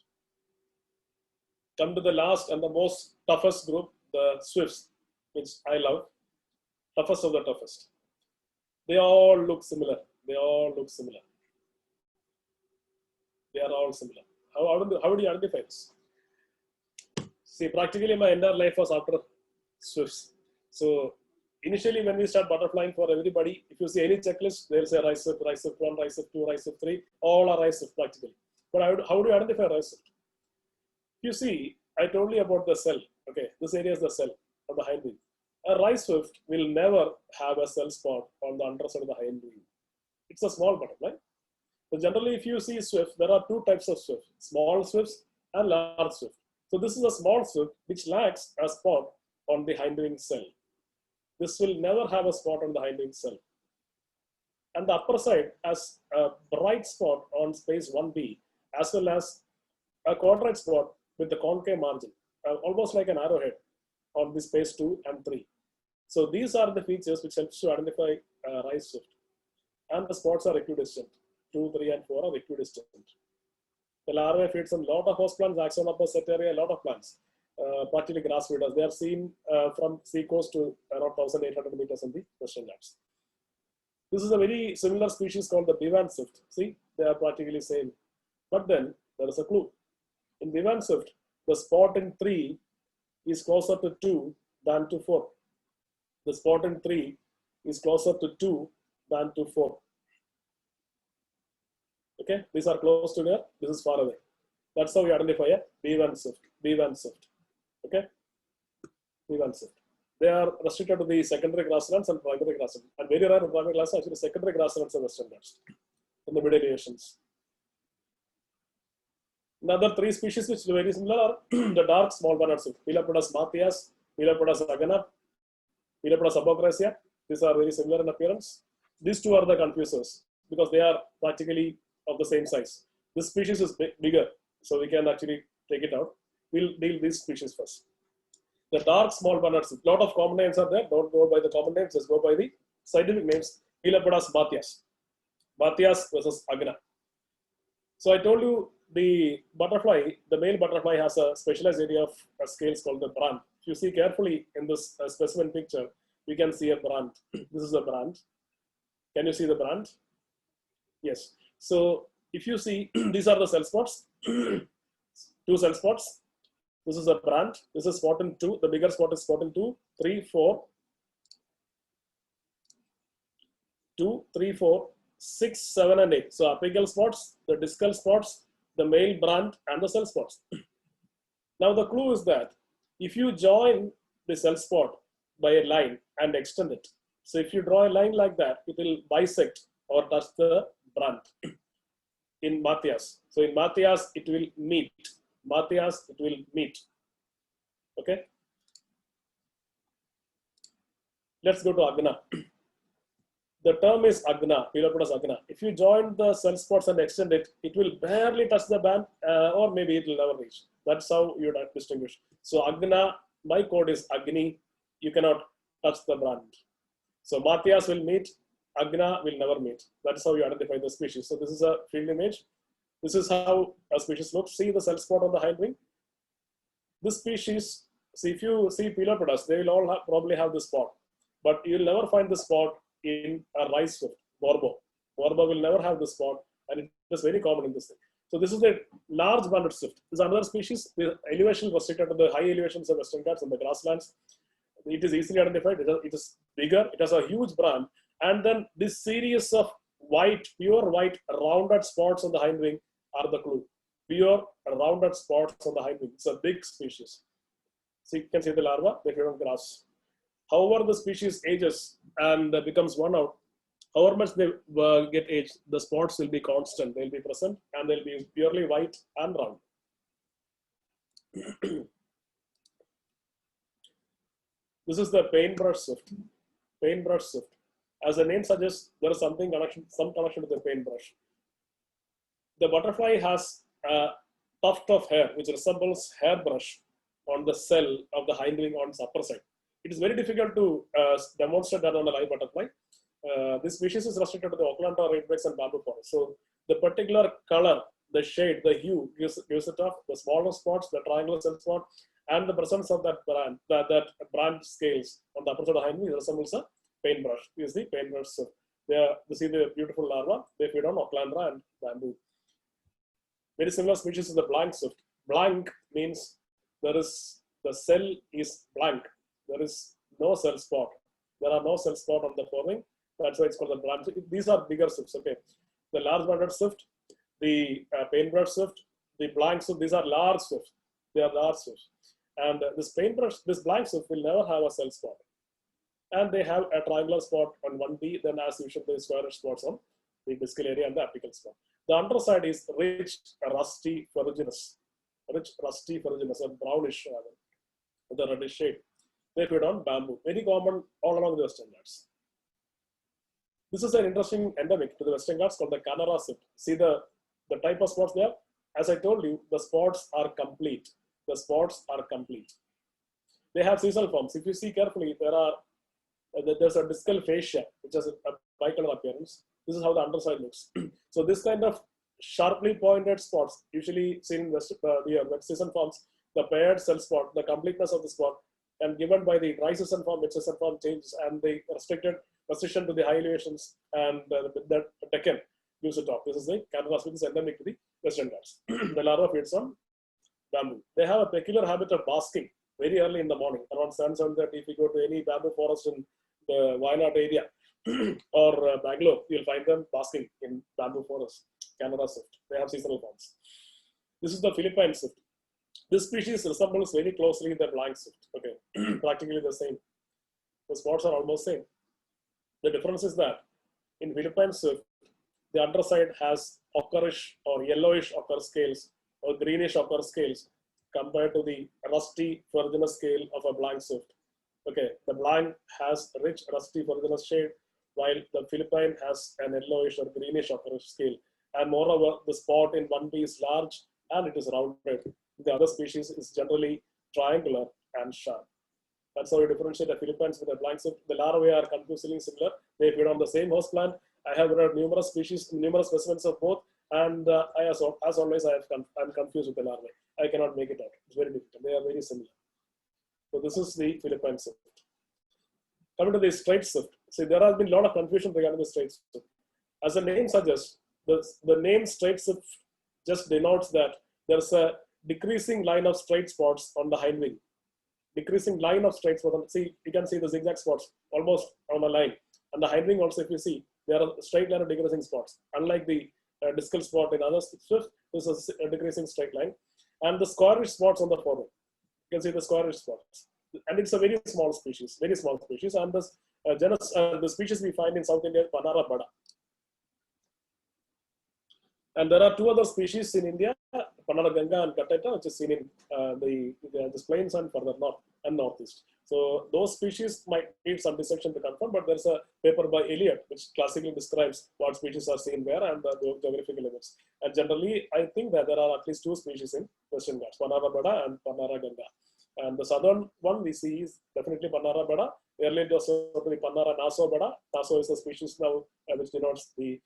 Come to the last and the most toughest group, the swifts, which I love. Toughest of the toughest. They all look similar. They all look similar. They are all similar. How do you identify this? See, practically my entire life was after swifts. So initially, when we start butterflying for everybody, if you see any checklist, they'll say rice swift 1, rice swift 2, rice swift 3, all are rice swift practically. But how do you identify rice swift? You see, I told you about the cell. Okay, this area is the cell on the hind wing. A rice swift will never have a cell spot on the underside of the hind wing. It's a small butterfly. So generally, if you see swift, there are two types of swift: small swifts and large swift. So this is a small swift which lacks a spot on the hind wing cell. This will never have a spot on the hind wing cell. And the upper side has a bright spot on space 1B, as well as a quadrate spot with the concave margin, almost like an arrowhead on the space 2 and 3. So these are the features which helps to identify rice swift. And the spots are equidistant. 2, 3, and 4 are equidistant. The larvae feeds on a lot of host plants, Axonopus, Ceteria, a lot of plants. practically grass feeders. They are seen from sea coast to around 1,800 meters in the Western Ghats. This is a very similar species called the Bivan swift. See, they are practically same. But then there is a clue. In Bivan swift, the spot in 3 is closer to 2 than to 4. The spot in 3 is closer to 2 than to 4. Okay, these are close to there. This is far away. That's how we identify a Bivan swift. Bivan swift. Okay, Bivan swift. They are restricted to the secondary grasslands and primary grasslands. And very rare in primary grasslands, actually secondary grasslands are Western Ghats in the mid elevations. Another 3 species which are very similar are the dark small barred swift, Pileopodus mathias, Pileopodus agana, Pileopodus abocracia. These are very similar in appearance. These 2 are the confusers because they are practically of the same size. This species is bigger, so we can actually take it out. We'll deal with these species first. The dark small barred swift, lot of common names are there. Don't go by the common names, just go by the scientific names. Pileopodus mathias. Mathias versus agana. So I told you the butterfly, the male butterfly has a specialized area of scales called the brand. If you see carefully in this specimen picture, you can see a brand. This is a brand. Can you see the brand? Yes. So if you see, these are the cell spots, 2 cell spots. This is a brand. This is spot in 2. The bigger spot is spot in 2, 3, 4, 2, 3, 4, 6, 7, and 8. So apical spots, the discal spots, the male brand, and the cell spots. Now the clue is that if you join the cell spot by a line and extend it, so if you draw a line like that, it will bisect or touch the brand in Mathias. So in Mathias, it will meet. Mathias, it will meet. Okay. Let's go to agna. The term is agna, Pileopodus agna. If you join the cell spots and extend it, it will barely touch the band, or maybe it will never reach. That's how you distinguish. So agna, my code is agni. You cannot touch the brand. So Mathias will meet, agna will never meet. That's how you identify the species. So this is a field image. This is how a species looks. See the cell spot on the hind wing. This species, see if you see Pileopodus, they will all probably have this spot, but you will never find the spot in a rice swift, Borbo. Borbo will never have this spot, and it is very common in this thing. So this is the large banded swift. This is another species. The elevation was restricted to the high elevations of Western Ghats and the grasslands. It is easily identified. It is bigger. It has a huge brand, and then this series of white, pure white, rounded spots on the hind wing are the clue. Pure rounded spots on the hind wing. It's a big species. So you can see the larva. They feed on grass. However, the species ages and becomes worn out, however much they get aged, the spots will be constant. They'll be present and they'll be purely white and round. This is the paintbrush swift. Paintbrush swift. As the name suggests, there is some connection to the paintbrush. The butterfly has a tuft of hair which resembles hairbrush on the cell of the hind wing on its upper side. It is very difficult to demonstrate that on a live butterfly. This species is restricted to the Auckland rainbreaks and bamboo forest. So the particular color, the shade, the hue gives it off. The smaller spots, the triangular cell spot, and the presence of that brand scales on the upper side of the hind wing resembles a paintbrush. You see paintbrush. So they see the beautiful larva. They feed on Aucklandra and bamboo. Very similar species is the blank swift. Blank means the cell is blank. There is no cell spot. There are no cell spot on the forewing. That's why it's called the blank. These are bigger swifts. Okay, the large banded swift, the paintbrush swift, the blank swift. These are large swifts. They are large swifts. And this blank swift will never have a cell spot. And they have a triangular spot on 1B. Then, as usual, the squarish spots on the discal area and the apical spot. The underside is rich, rusty ferruginous. Rich, rusty ferruginous, or brownish rather, with a reddish shade. They feed on bamboo, very common all along the Western Ghats. This is an interesting endemic to the Western Ghats called the Canara swift. See the type of spots there? As I told you, the spots are complete. The spots are complete. They have seasonal forms. If you see carefully, there's a discal fascia, which has a bicolor appearance. This is how the underside looks. So this kind of sharply pointed spots, usually seen in wet season forms, the paired cell spot, the completeness of the spot, and given by the dry season form, mid season form changes, and the restriction to the high elevations and the Deccan gives it off. This is the Canada species is endemic to the Western Ghats. The larva feeds on bamboo. They have a peculiar habit of basking very early in the morning, around 7:30. If you go to any bamboo forest in the Wayanad area or Bangalore, you'll find them basking in bamboo forests. Canada swift. They have seasonal forms. This is the Philippine swift. This species resembles very closely the blind swift. Okay, practically the same. The spots are almost same. The difference is that in Philippine swift, the underside has occurish or yellowish occur scales or greenish occur scales compared to the rusty ferruginous scale of a blind swift. Okay, the blind has rich rusty ferruginous shade, while the Philippine has an yellowish or greenish occurish scale. And moreover, the spot in one bee is large and it is rounded. The other species is generally triangular and sharp. That's how we differentiate the Philippines with the blind swift. The larvae are confusingly similar. They feed on the same host plant. I have read numerous species, numerous specimens of both, and as always, I'm confused with the larvae. I cannot make it out. It's very difficult. They are very similar. So this is the Philippine swift. Coming to the straight swift. See, there has been a lot of confusion regarding the straight swift. As the name suggests, the name straight swift just denotes that there's a decreasing line of straight spots on the hind wing. Decreasing line of straight spots. See, you can see the zigzag spots almost on a line. And the hind wing also, if you see, there are straight line of decreasing spots. Unlike the discal spot in other swift, this is a decreasing straight line. And the squarish spots on the forewing. You can see the squarish spots. And it's a very small species. And this genus, the species we find in South India, Panara Bada. And there are two other species in India, Panara Ganga and Kateta, which is seen in the plains and further north and northeast. So those species might need some dissection to confirm, but there's a paper by Elliott which classically describes what species are seen where and the geographical limits. And generally, I think that there are at least two species in Western Ghats, Panara Bada and Panara Ganga. And the southern one we see is definitely Panara Bada. Earlier it was the Panara Naso Bada. Naso is a species now which denotes the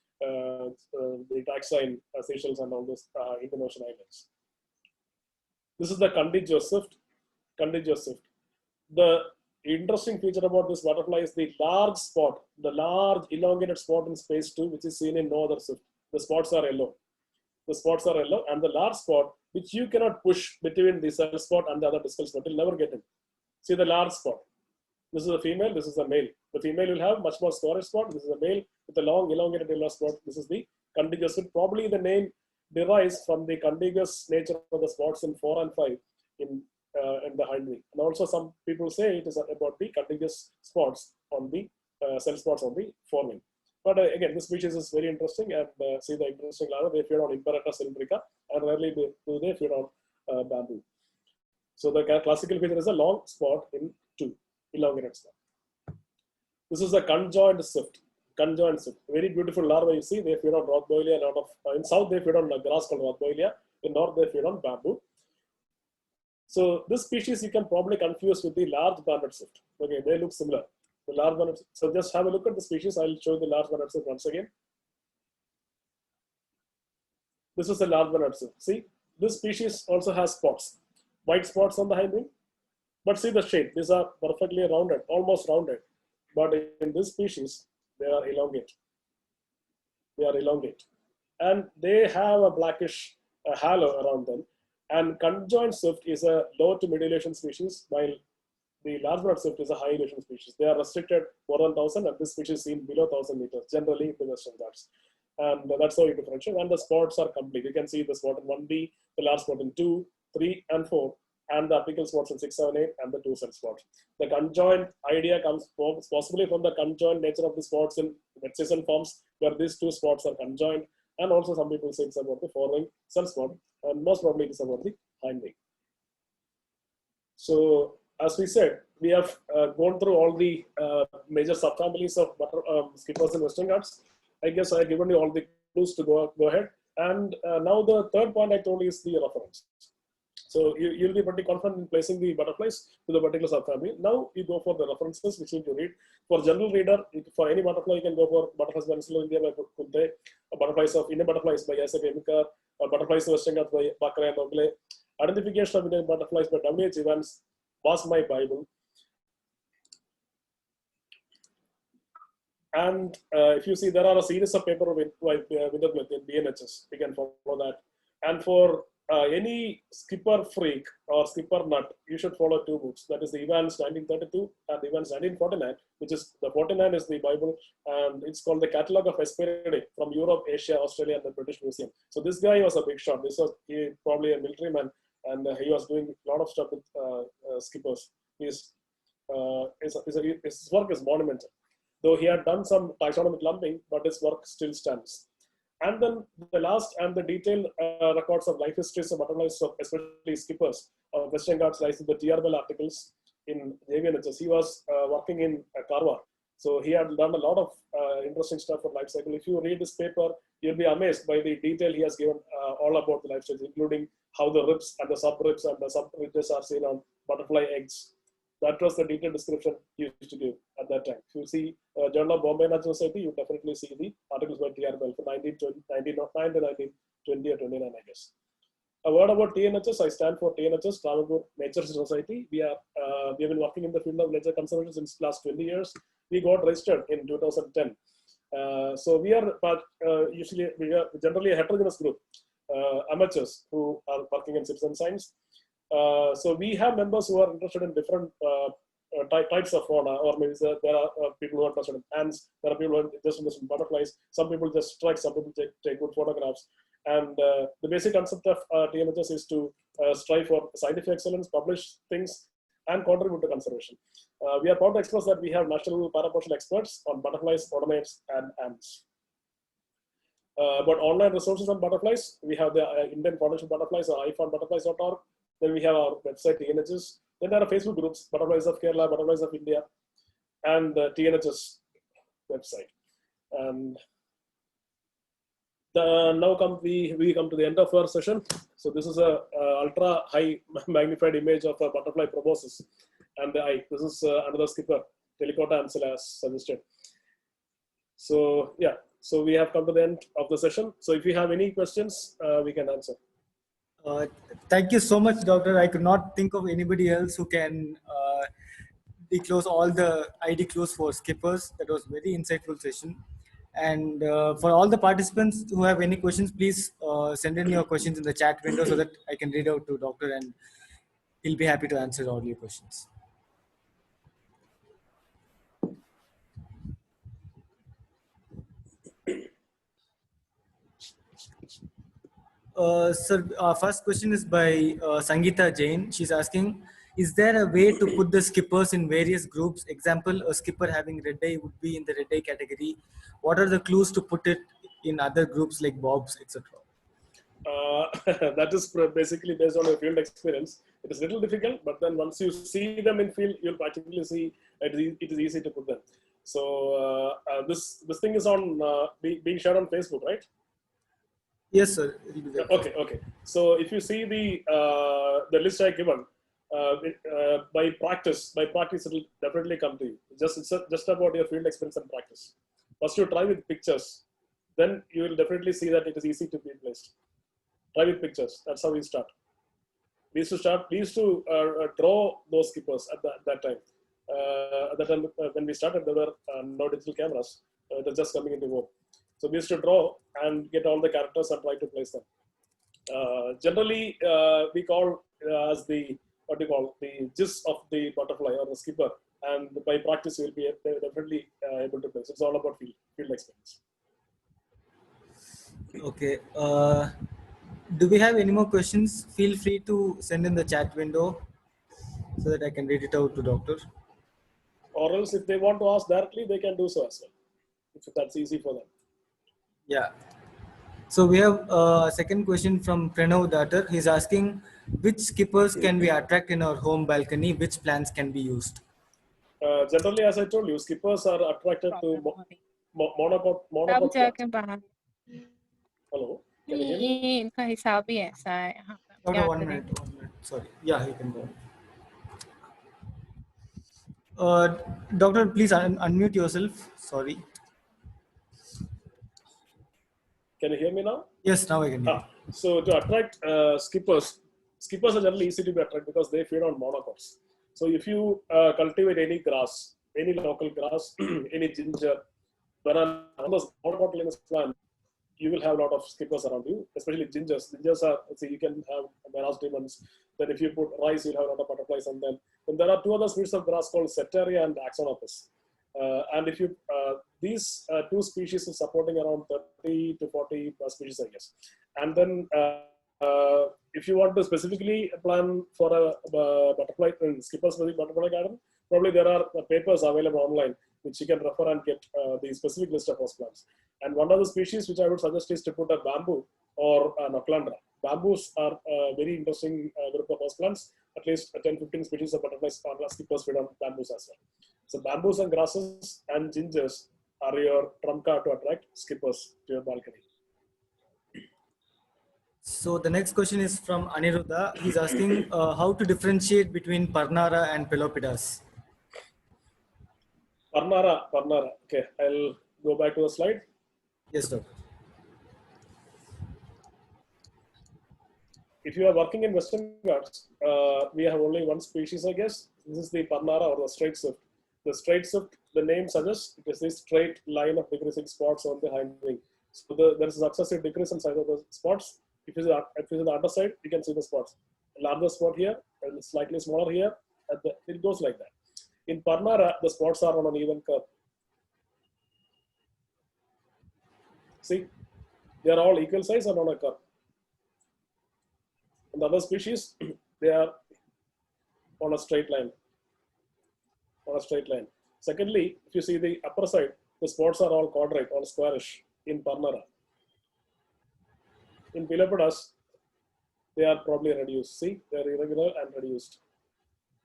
taxa in Seychelles and all those Indian Ocean islands. This is the Condigio swift. The interesting feature about this butterfly is the large spot, the large elongated spot in space 2, which is seen in no other swift. The spots are yellow. And the large spot, which you cannot push between the cell spot and the other discal spot, you'll never get in. See the large spot. This is a female, this is a male. The female will have much more squarish spot. This is a male with a long elongated yellow spot. This is the contiguous. Probably the name derives from the contiguous nature of the spots in 4 and 5 in the hind wing. And also some people say it is about the contiguous spots on the cell spots on the forewing. But again, this species is very interesting, and see the interesting larvae. They feed on Imperator cylindrica, and rarely do they feed on bamboo. So the classical feature is a long spot in 2, elongated spot. This is the conjoined swift. Very beautiful larvae. You see, they feed on Rothboilia. In south they feed on a grass called Rothboilia. In north they feed on bamboo. So this species you can probably confuse with the large banded swift. Okay, they look similar. The large banded. So just have a look at the species. I'll show you the large banded swift once again. This is the large banded swift. See, this species also has spots, white spots on the hind wing. But see the shape. These are perfectly rounded, almost rounded. But in this species, they are elongate. And they have a blackish halo around them. And conjoined swift is a low to mid elevation species, while the large banded swift is a high elevation species. They are restricted more than 1,000, and this species is seen below 1,000 meters, generally in the Western Ghats. And that's how you differentiate. And the spots are complete. You can see the spot in 1B, the large spot in 2, 3, and 4. And the apical spots in 6, 7, 8, and the 2 cell spots. The conjoined idea comes possibly from the conjoined nature of the spots in mid-season forms, where these 2 spots are conjoined. And also some people say it's about the forewing cell spot, and most probably it's about the hind wing. So as we said, we have gone through all the major subfamilies of skippers in Western Ghats. I guess I've given you all the clues to go ahead. And now the third point I told you is the reference. So you'll be pretty confident in placing the butterflies to the particular subfamily. Now you go for the references which you need to read. For general reader, for any butterfly, you can go for Butterflies by Insular India by Kunte, Butterflies of Indian Butterflies by Isaac Emika, Butterflies of Western Ghats by Bakra and Ogle, Identification of Indian Butterflies by W.H. Evans was my Bible. And if you see, there are a series of papers with Winterblith in BNHS. You can follow that. And for any skipper freak or skipper nut, you should follow two books. That is the Evans 1932 and the Evans 1949, which is the 49 is the Bible, and it's called the Catalogue of Hesperidae from Europe, Asia, Australia, and the British Museum. So this guy was a big shot. This was probably a military man, and he was doing a lot of stuff with skippers. His work is monumental. Though he had done some taxonomic lumping, but his work still stands. And then the last and the detailed records of life histories of butterflies, especially skippers, Western Ghats lies in the TR Bell articles in JVNHS. He was working in Karwar. So he had done a lot of interesting stuff for life cycle. If you read this paper, you'll be amazed by the detail he has given all about the life cycle, including how the ribs and the sub-ribs and the sub-ridges are seen on butterfly eggs. That was the detailed description he used to give at that time. If you see Journal of Bombay Natural Society, you definitely see the articles by T.R. Bell from 1909 to 1920 or 29, I guess. A word about TNHS. I stand for TNHS, Travancore Nature Society. We have been working in the field of nature conservation since last 20 years. We got registered in 2010. So we are generally a heterogeneous group, amateurs who are working in citizen science. So we have members who are interested in different types of fauna, or maybe there are people who are interested in ants, there are people who are just interested in butterflies, some people just strike, some people take good photographs. And the basic concept of TNHS is to strive for scientific excellence, publish things, and contribute to conservation. We are proud to express that we have national paraprofessional experts on butterflies, odomates, and ants. But online resources on butterflies, we have the Indian Foundation Butterflies or iFoundButterflies.org. Then we have our website, TNHS. Then there are Facebook groups, Butterflies of Kerala, Butterflies of India, and the TNHS website. And now we come to the end of our session. So this is a ultra high magnified image of a butterfly proboscis and the eye. This is another skipper, Telicota ancilla, as suggested. So yeah, so we have come to the end of the session. So if you have any questions, we can answer. Thank you so much, Doctor. I could not think of anybody else who can declose all the ID clues for skippers. That was very insightful session. And for all the participants who have any questions, please send in your questions in the chat window so that I can read out to Doctor and he'll be happy to answer all your questions. Sir, our first question is by Sangeeta Jain. She's asking, is there a way to put the skippers in various groups? Example, a skipper having red eye would be in the red eye category. What are the clues to put it in other groups like bobs, etc.? That is basically based on your field experience. It is a little difficult, but then once you see them in field, you'll practically see it is easy to put them. So this thing is on being shared on Facebook, right? Yes, sir. Okay. So if you see the list I given, by practice it will definitely come to you. Just about your field experience and practice. First you try with pictures, then you will definitely see that it is easy to be placed. Try with pictures. That's how we start. We used to draw those skippers at that time. At that time when we started, there were no digital cameras. It was just coming into vogue. So we used to draw and get all the characters and try to place them. Generally, we call as the gist of the butterfly or the skipper, and by practice you will be definitely able to place. It's all about field experience. Okay. Do we have any more questions? Feel free to send in the chat window so that I can read it out to Doctor. Or else, if they want to ask directly, they can do so as well, if that's easy for them. Yeah. So we have a second question from Pranav Datar. He's asking, which skippers can we attract in our home balcony? Which plants can be used? Generally, as I told you, skippers are attracted to monocot plants. Hello, can you hear me? Okay, 1 minute. Sorry. Yeah, you can go. Doctor, please unmute yourself. Sorry. Can you hear me now? Yes, now I can hear you. So to attract skippers, skippers are generally easy to be attracted because they feed on monocots. So if you cultivate any grass, any local grass, any ginger, banana, all those monocotyledonous plant, you will have a lot of skippers around you, especially gingers. Gingers are, see, you can have merasdemons. Then if you put rice, you'll have a lot of butterflies. And then there are two other species of grass called Setaria and Axonopus. And if you, these two species is supporting around 30 to 40 species, I guess. And then if you want to specifically plan for a butterfly, skipper specific butterfly garden, probably there are papers available online which you can refer and get the specific list of host plants. And one of the species which I would suggest is to put a bamboo or an Oclandra. Bamboos are a very interesting group of host plants. At least 10-15 species of butterflies or skippers feed on bamboos as well. So bamboos and grasses and gingers are your trump card to attract skippers to your balcony. So the next question is from Aniruddha. He's asking how to differentiate between Parnara and Pelopidas. Parnara. Okay, I'll go back to the slide. Yes, doctor. If you are working in Western Ghats, we have only one species, I guess. This is the Parnara or the straight swift. The straight swift, the name suggests it is this straight line of decreasing spots on the hind wing. So there is a successive decrease in size of the spots. If you see the underside, you can see the spots. A larger spot here and slightly smaller here. It goes like that. In Parnara, the spots are on an even curve. See, they are all equal size and on a curve. In the other species, they are on a straight line. Secondly, if you see the upper side, the spots are all quadrate or squarish in Parnara. In Pelopidas, they are probably reduced. See, they are irregular and reduced.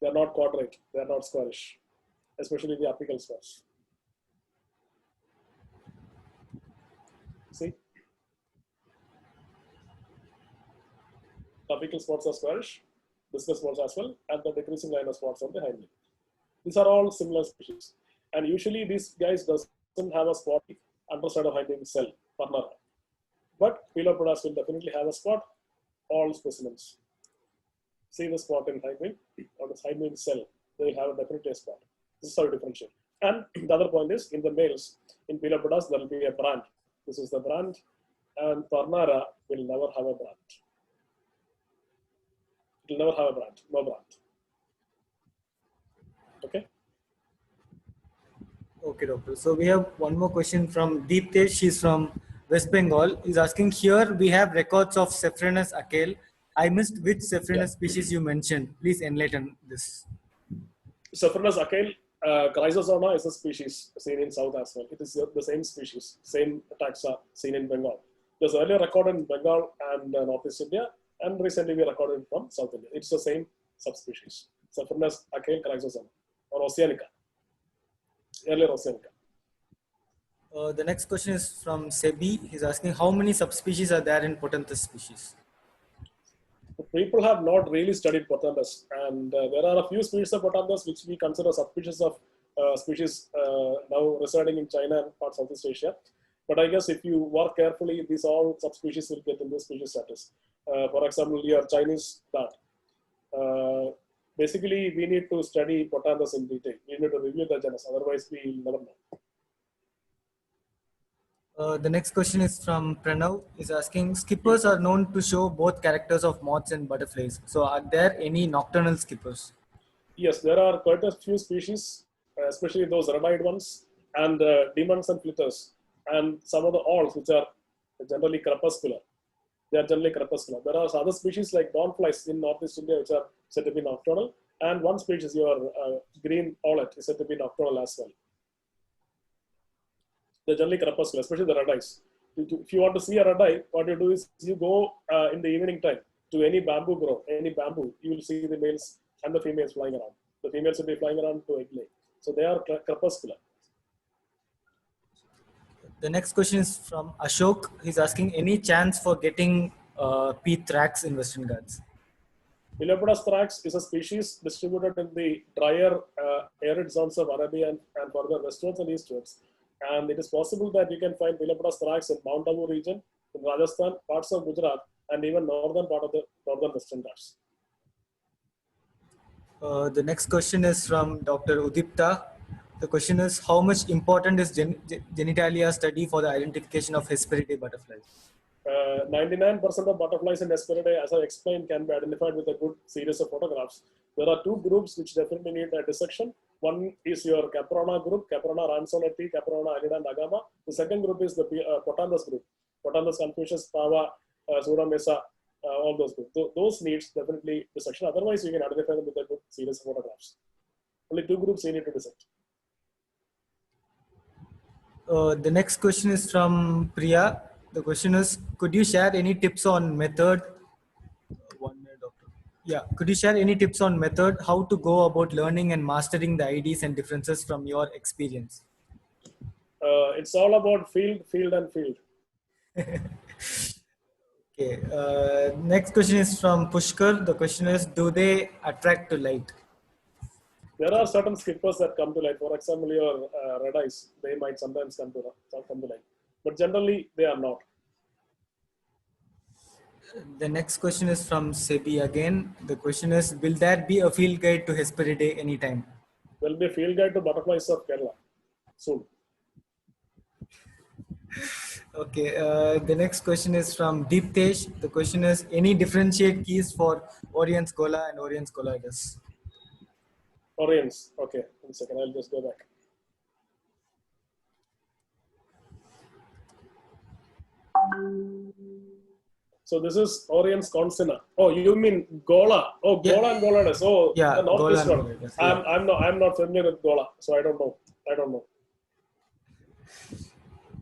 They are not quadrate, they are not squarish, especially the apical spots. See, the apical spots are squarish, discal spots as well, and the decreasing line of spots on the hind leg. These are all similar species. And usually these guys doesn't have a spot underside of hind wing cell, Parnara. But Pelopidas will definitely have a spot, all specimens. See the spot in hind wing, on the hind wing cell, they will have definitely a spot. This is how you differentiate. And the other point is, in the males, in Pelopidas, there will be a brand. This is the brand, and Parnara will never have a brand. It will never have a brand, no brand. Okay. Okay, doctor. So we have one more question from Deeptesh. She's from West Bengal. He's asking, here we have records of Cephrenus akale. I missed which Cephrenus species you mentioned. Please enlighten this. Cephrenus akale, Chrysosoma is a species seen in South as well. It is the same species, same taxa seen in Bengal. There's earlier recorded in Bengal and Northeast India, and recently we recorded from South India. It's the same subspecies. Cephrenus akale Chrysosoma or Oceanica. Earlier Oceanica. The next question is from Sebi. He's asking, how many subspecies are there in Potanthus species? People have not really studied Potanthus, and there are a few species of Potanthus which we consider subspecies of species now residing in China and parts of Southeast Asia. But I guess if you work carefully, these all subspecies will get in the species status. For example, your Chinese bat. Basically, we need to study Potanthus in detail. We need to review the genus, otherwise we will never know. The next question is from Pranav. He's asking, skippers are known to show both characters of moths and butterflies. So are there any nocturnal skippers? Yes, there are quite a few species, especially those red-eyed ones, and demons and flitters, and some of the owls, which are generally crepuscular. They are generally crepuscular. There are other species like dawnflies in Northeast India, which are said to be nocturnal, and one species, your green owlet, is said to be nocturnal as well. They're generally crepuscular, especially the red eyes. If you want to see a red eye, what you do is you go in the evening time to any bamboo grove, any bamboo, you will see the males and the females flying around. The females will be flying around to egg lay. So they are crepuscular. The next question is from Ashok. He's asking, any chance for getting P. thrax in Western Ghats? Pelopidas thrax is a species distributed in the drier arid zones of Arabia and further westwards and eastwards. And it is possible that you can find Pelopidas thrax in Mount Abu region, in Rajasthan, parts of Gujarat, and even northern part of the northern Western Ghats. The next question is from Dr. Udipta. The question is, how much important is genitalia study for the identification of Hesperidae butterflies? 99% of butterflies in Hesperidae, as I explained, can be identified with a good series of photographs. There are two groups which definitely need a dissection. One is your Caprona group, Caprona ransoneti, Caprona alida and agama. The second group is the Potanthus group, Potanthus confucius, Pava, Pseudomesa, all those groups. Those needs definitely dissection. Otherwise, you can identify them with a good series of photographs. Only two groups you need to dissect. The next question is from Priya. The question is, could you share any tips on method? 1 minute, doctor. Yeah, could you share any tips on method, how to go about learning and mastering the IDs and differences from your experience? It's all about field, and field. Okay. Next question is from Pushkar. The question is, do they attract to light? There are certain skippers that come to light. For example, your red eyes, they might sometimes come to light, but generally they are not. The next question is from Sebi again. The question is, will there be a field guide to Hesperidae anytime? There will be a field guide to butterflies of Kerala soon. Okay. The next question is from Deeptesh. The question is, any differentiate keys for Orion's Gola and Orion's Colloidus? Orions. Okay, 1 second. I'll just go back. So this is Orion's Consina. Oh, you mean Gola? Oh, Gola and Colloidus. Oh, yeah, the northeast Gola one. and Colloidus, I'm not familiar with Gola, so I don't know.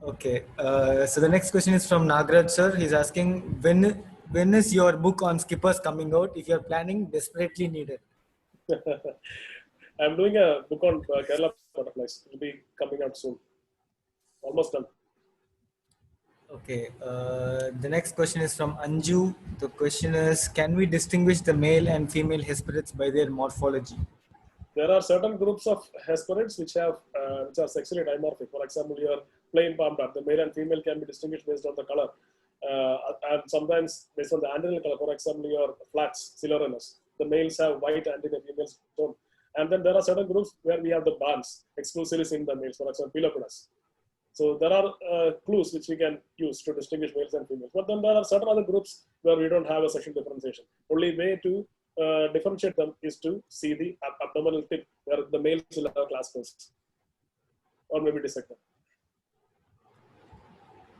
Okay. So the next question is from Nagraj sir. He's asking, when is your book on skippers coming out? If you're planning, desperately needed. I'm doing a book on Kerala butterflies. It will be coming out soon. Almost done. Okay. The next question is from Anju. The question is, can we distinguish the male and female Hesperids by their morphology? There are certain groups of Hesperids which are sexually dimorphic. For example, your plain palm dot, the male and female can be distinguished based on the color, and sometimes based on the antennal color. For example, your flats, Silurianus, the males have white antennae, females don't. And then there are certain groups where we have the bands exclusively in the males, for example, Peloponnus. So there are clues which we can use to distinguish males and females. But then there are certain other groups where we don't have a sexual differentiation. Only way to differentiate them is to see the abdominal tip where the males will have claspers or maybe dissect them.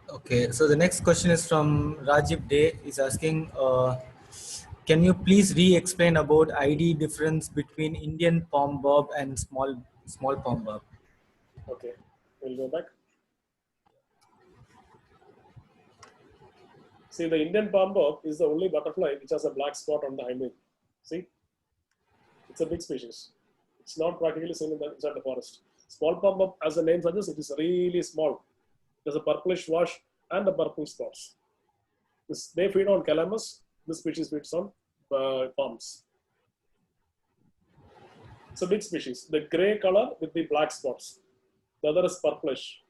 Okay, so the next question is from Rajiv Day. He's asking, can you please re-explain about ID difference between Indian palm bob and small palm bob? Okay, we'll go back. See, the Indian palm bob is the only butterfly which has a black spot on the hind wing. See, it's a big species. It's not practically seen inside the forest. Small palm bob, as the name suggests, it is really small. There's a purplish wash and the purple spots. They feed on calamus. This species feeds on palms. It's a big species. The gray color with the black spots. The other is purplish.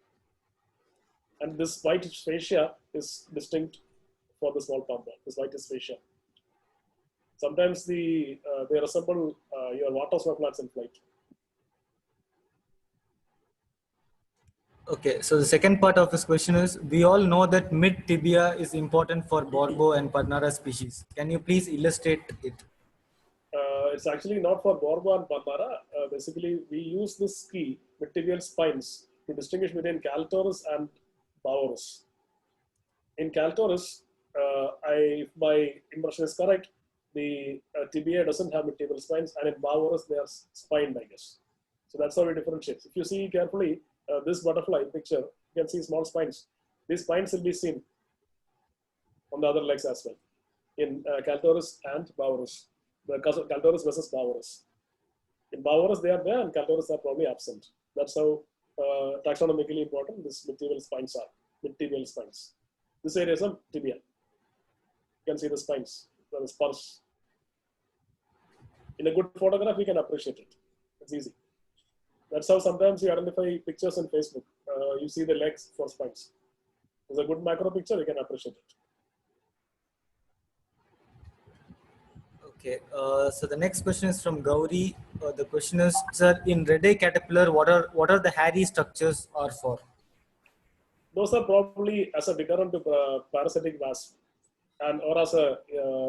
And this white fascia is distinct for the small palm bob. This white fascia. Sometimes they resemble your water swordlets in flight. Okay, so the second part of this question is, we all know that mid tibia is important for Borbo and Parnara species. Can you please illustrate it? It's actually not for Borbo and Parnara. Basically, we use this key, mid-tibial spines, to distinguish between Caltorus and Baurus. In Caltorus, if my impression is correct, the tibia doesn't have mid-tibial spines, and in Baurus, they are spined, I guess. So that's how we differentiate. If you see carefully, this butterfly picture, you can see small spines. These spines will be seen on the other legs as well in Caltorus and Baurus. The Caltorus versus Baurus. In Baurus, they are there, and Caltorus are probably absent. That's how taxonomically important these mid-tibial spines are. Mid-tibial spines. This area is a tibia. You can see the spines, the spurs. In a good photograph, we can appreciate it. It's easy. That's how sometimes you identify pictures on Facebook. You see the legs for spines. It's a good macro picture, you can appreciate it. Okay, so the next question is from Gauri. The question is, sir, in red eye caterpillar, what are the hairy structures are for? Those are probably as a deterrent to parasitic wasp and or as a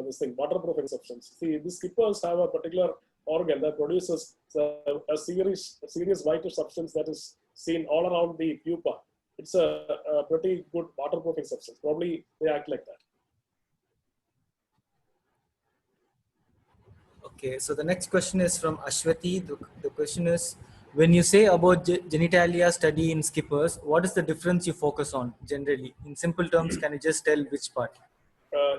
this thing waterproofing substance. See, these skippers have a particular organ that produces a serious whitish substance that is seen all around the pupa. It's a pretty good waterproofing substance. Probably they act like that. Okay, so the next question is from Ashwati. The question is, when you say about genitalia study in skippers, what is the difference you focus on generally? In simple terms, can you just tell which part?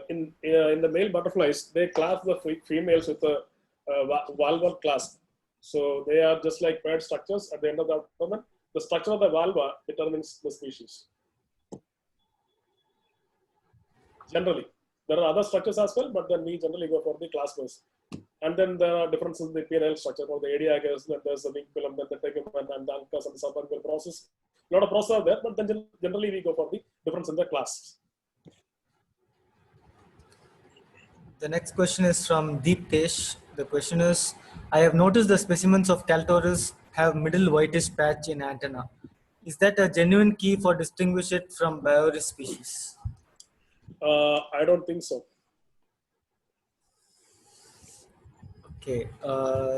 In the male butterflies, they clasp the females with a valvar clasp. So they are just like paired structures at the end of the abdomen. The structure of the valva determines the species. Generally, there are other structures as well, but then we generally go for the claspers. And then there are differences in the PNL structure for the adiagus, then there's the wing pilum, then the tegumen and the uncus and the subarachnoid process. A lot of processes are there, but then generally we go for the difference in the clasps. The next question is from Deeptesh. The question is, I have noticed the specimens of Caltorus have middle whitish patch in antenna. Is that a genuine key for distinguish it from Bioris species? I don't think so. Okay,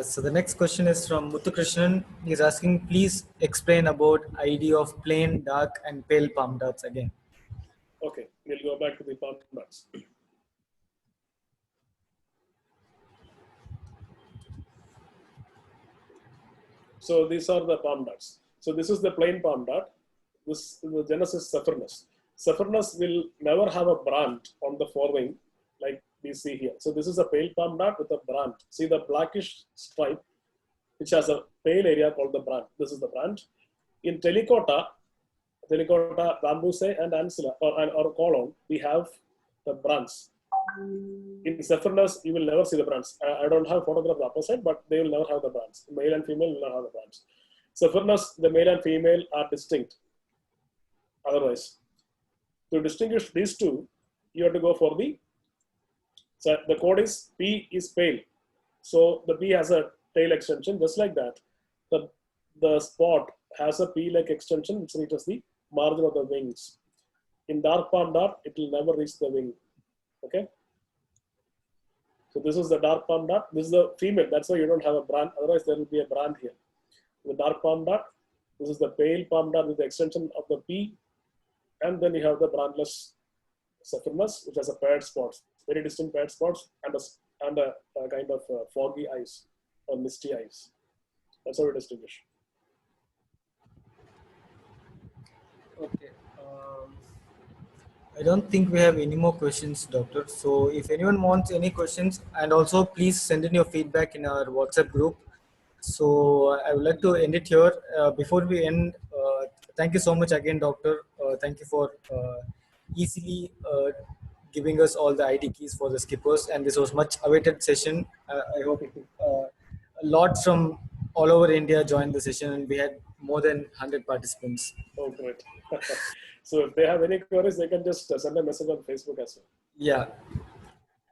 so the next question is from Muthukrishnan. He's asking, please explain about idea of plain, dark, and pale palm dots again. Okay, we'll go back to the palm dots. So these are the palm dots. So this is the plain palm dot. This the genus is Cephernus. Cephernus will never have a brand on the forewing like we see here. So this is a pale palm dot with a brand. See the blackish stripe, which has a pale area called the brand. This is the brand. In Telecota, Bambusae, and Ancilla or Colon, we have the brands. In Cephernus, you will never see the brands. I don't have a photograph of the upper side, but they will never have the brands. Male and female will not have the brands. Cephernus, the male and female are distinct. Otherwise, to distinguish these two, you have to go for so the code is P is pale. So the P has a tail extension, just like that. The spot has a P-like extension which reaches the margin of the wings. In dark palm dot, it will never reach the wing. Okay. So this is the dark palm dot. This is the female. That's why you don't have a brand. Otherwise, there will be a brand here. The dark palm dot. This is the pale palm dot with the extension of the P. And then you have the brandless Cephernus, which has a paired spots, very distinct paired spots, and a kind of foggy eyes or misty eyes. That's how we distinguish. Okay. I don't think we have any more questions, Doctor. So if anyone wants any questions, and also please send in your feedback in our WhatsApp group. So I would like to end it here. Before we end, thank you so much again, Doctor. Thank you for easily giving us all the ID keys for the skippers. And this was much awaited session. I hope a lot from all over India joined the session, and we had more than 100 participants. Oh, great. So if they have any queries, they can just send a message on Facebook as well. Yeah.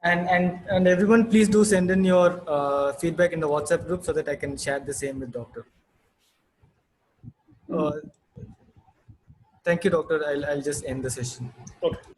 And everyone, please do send in your feedback in the WhatsApp group so that I can share the same with Doctor. Thank you, Doctor. I'll just end the session. Okay.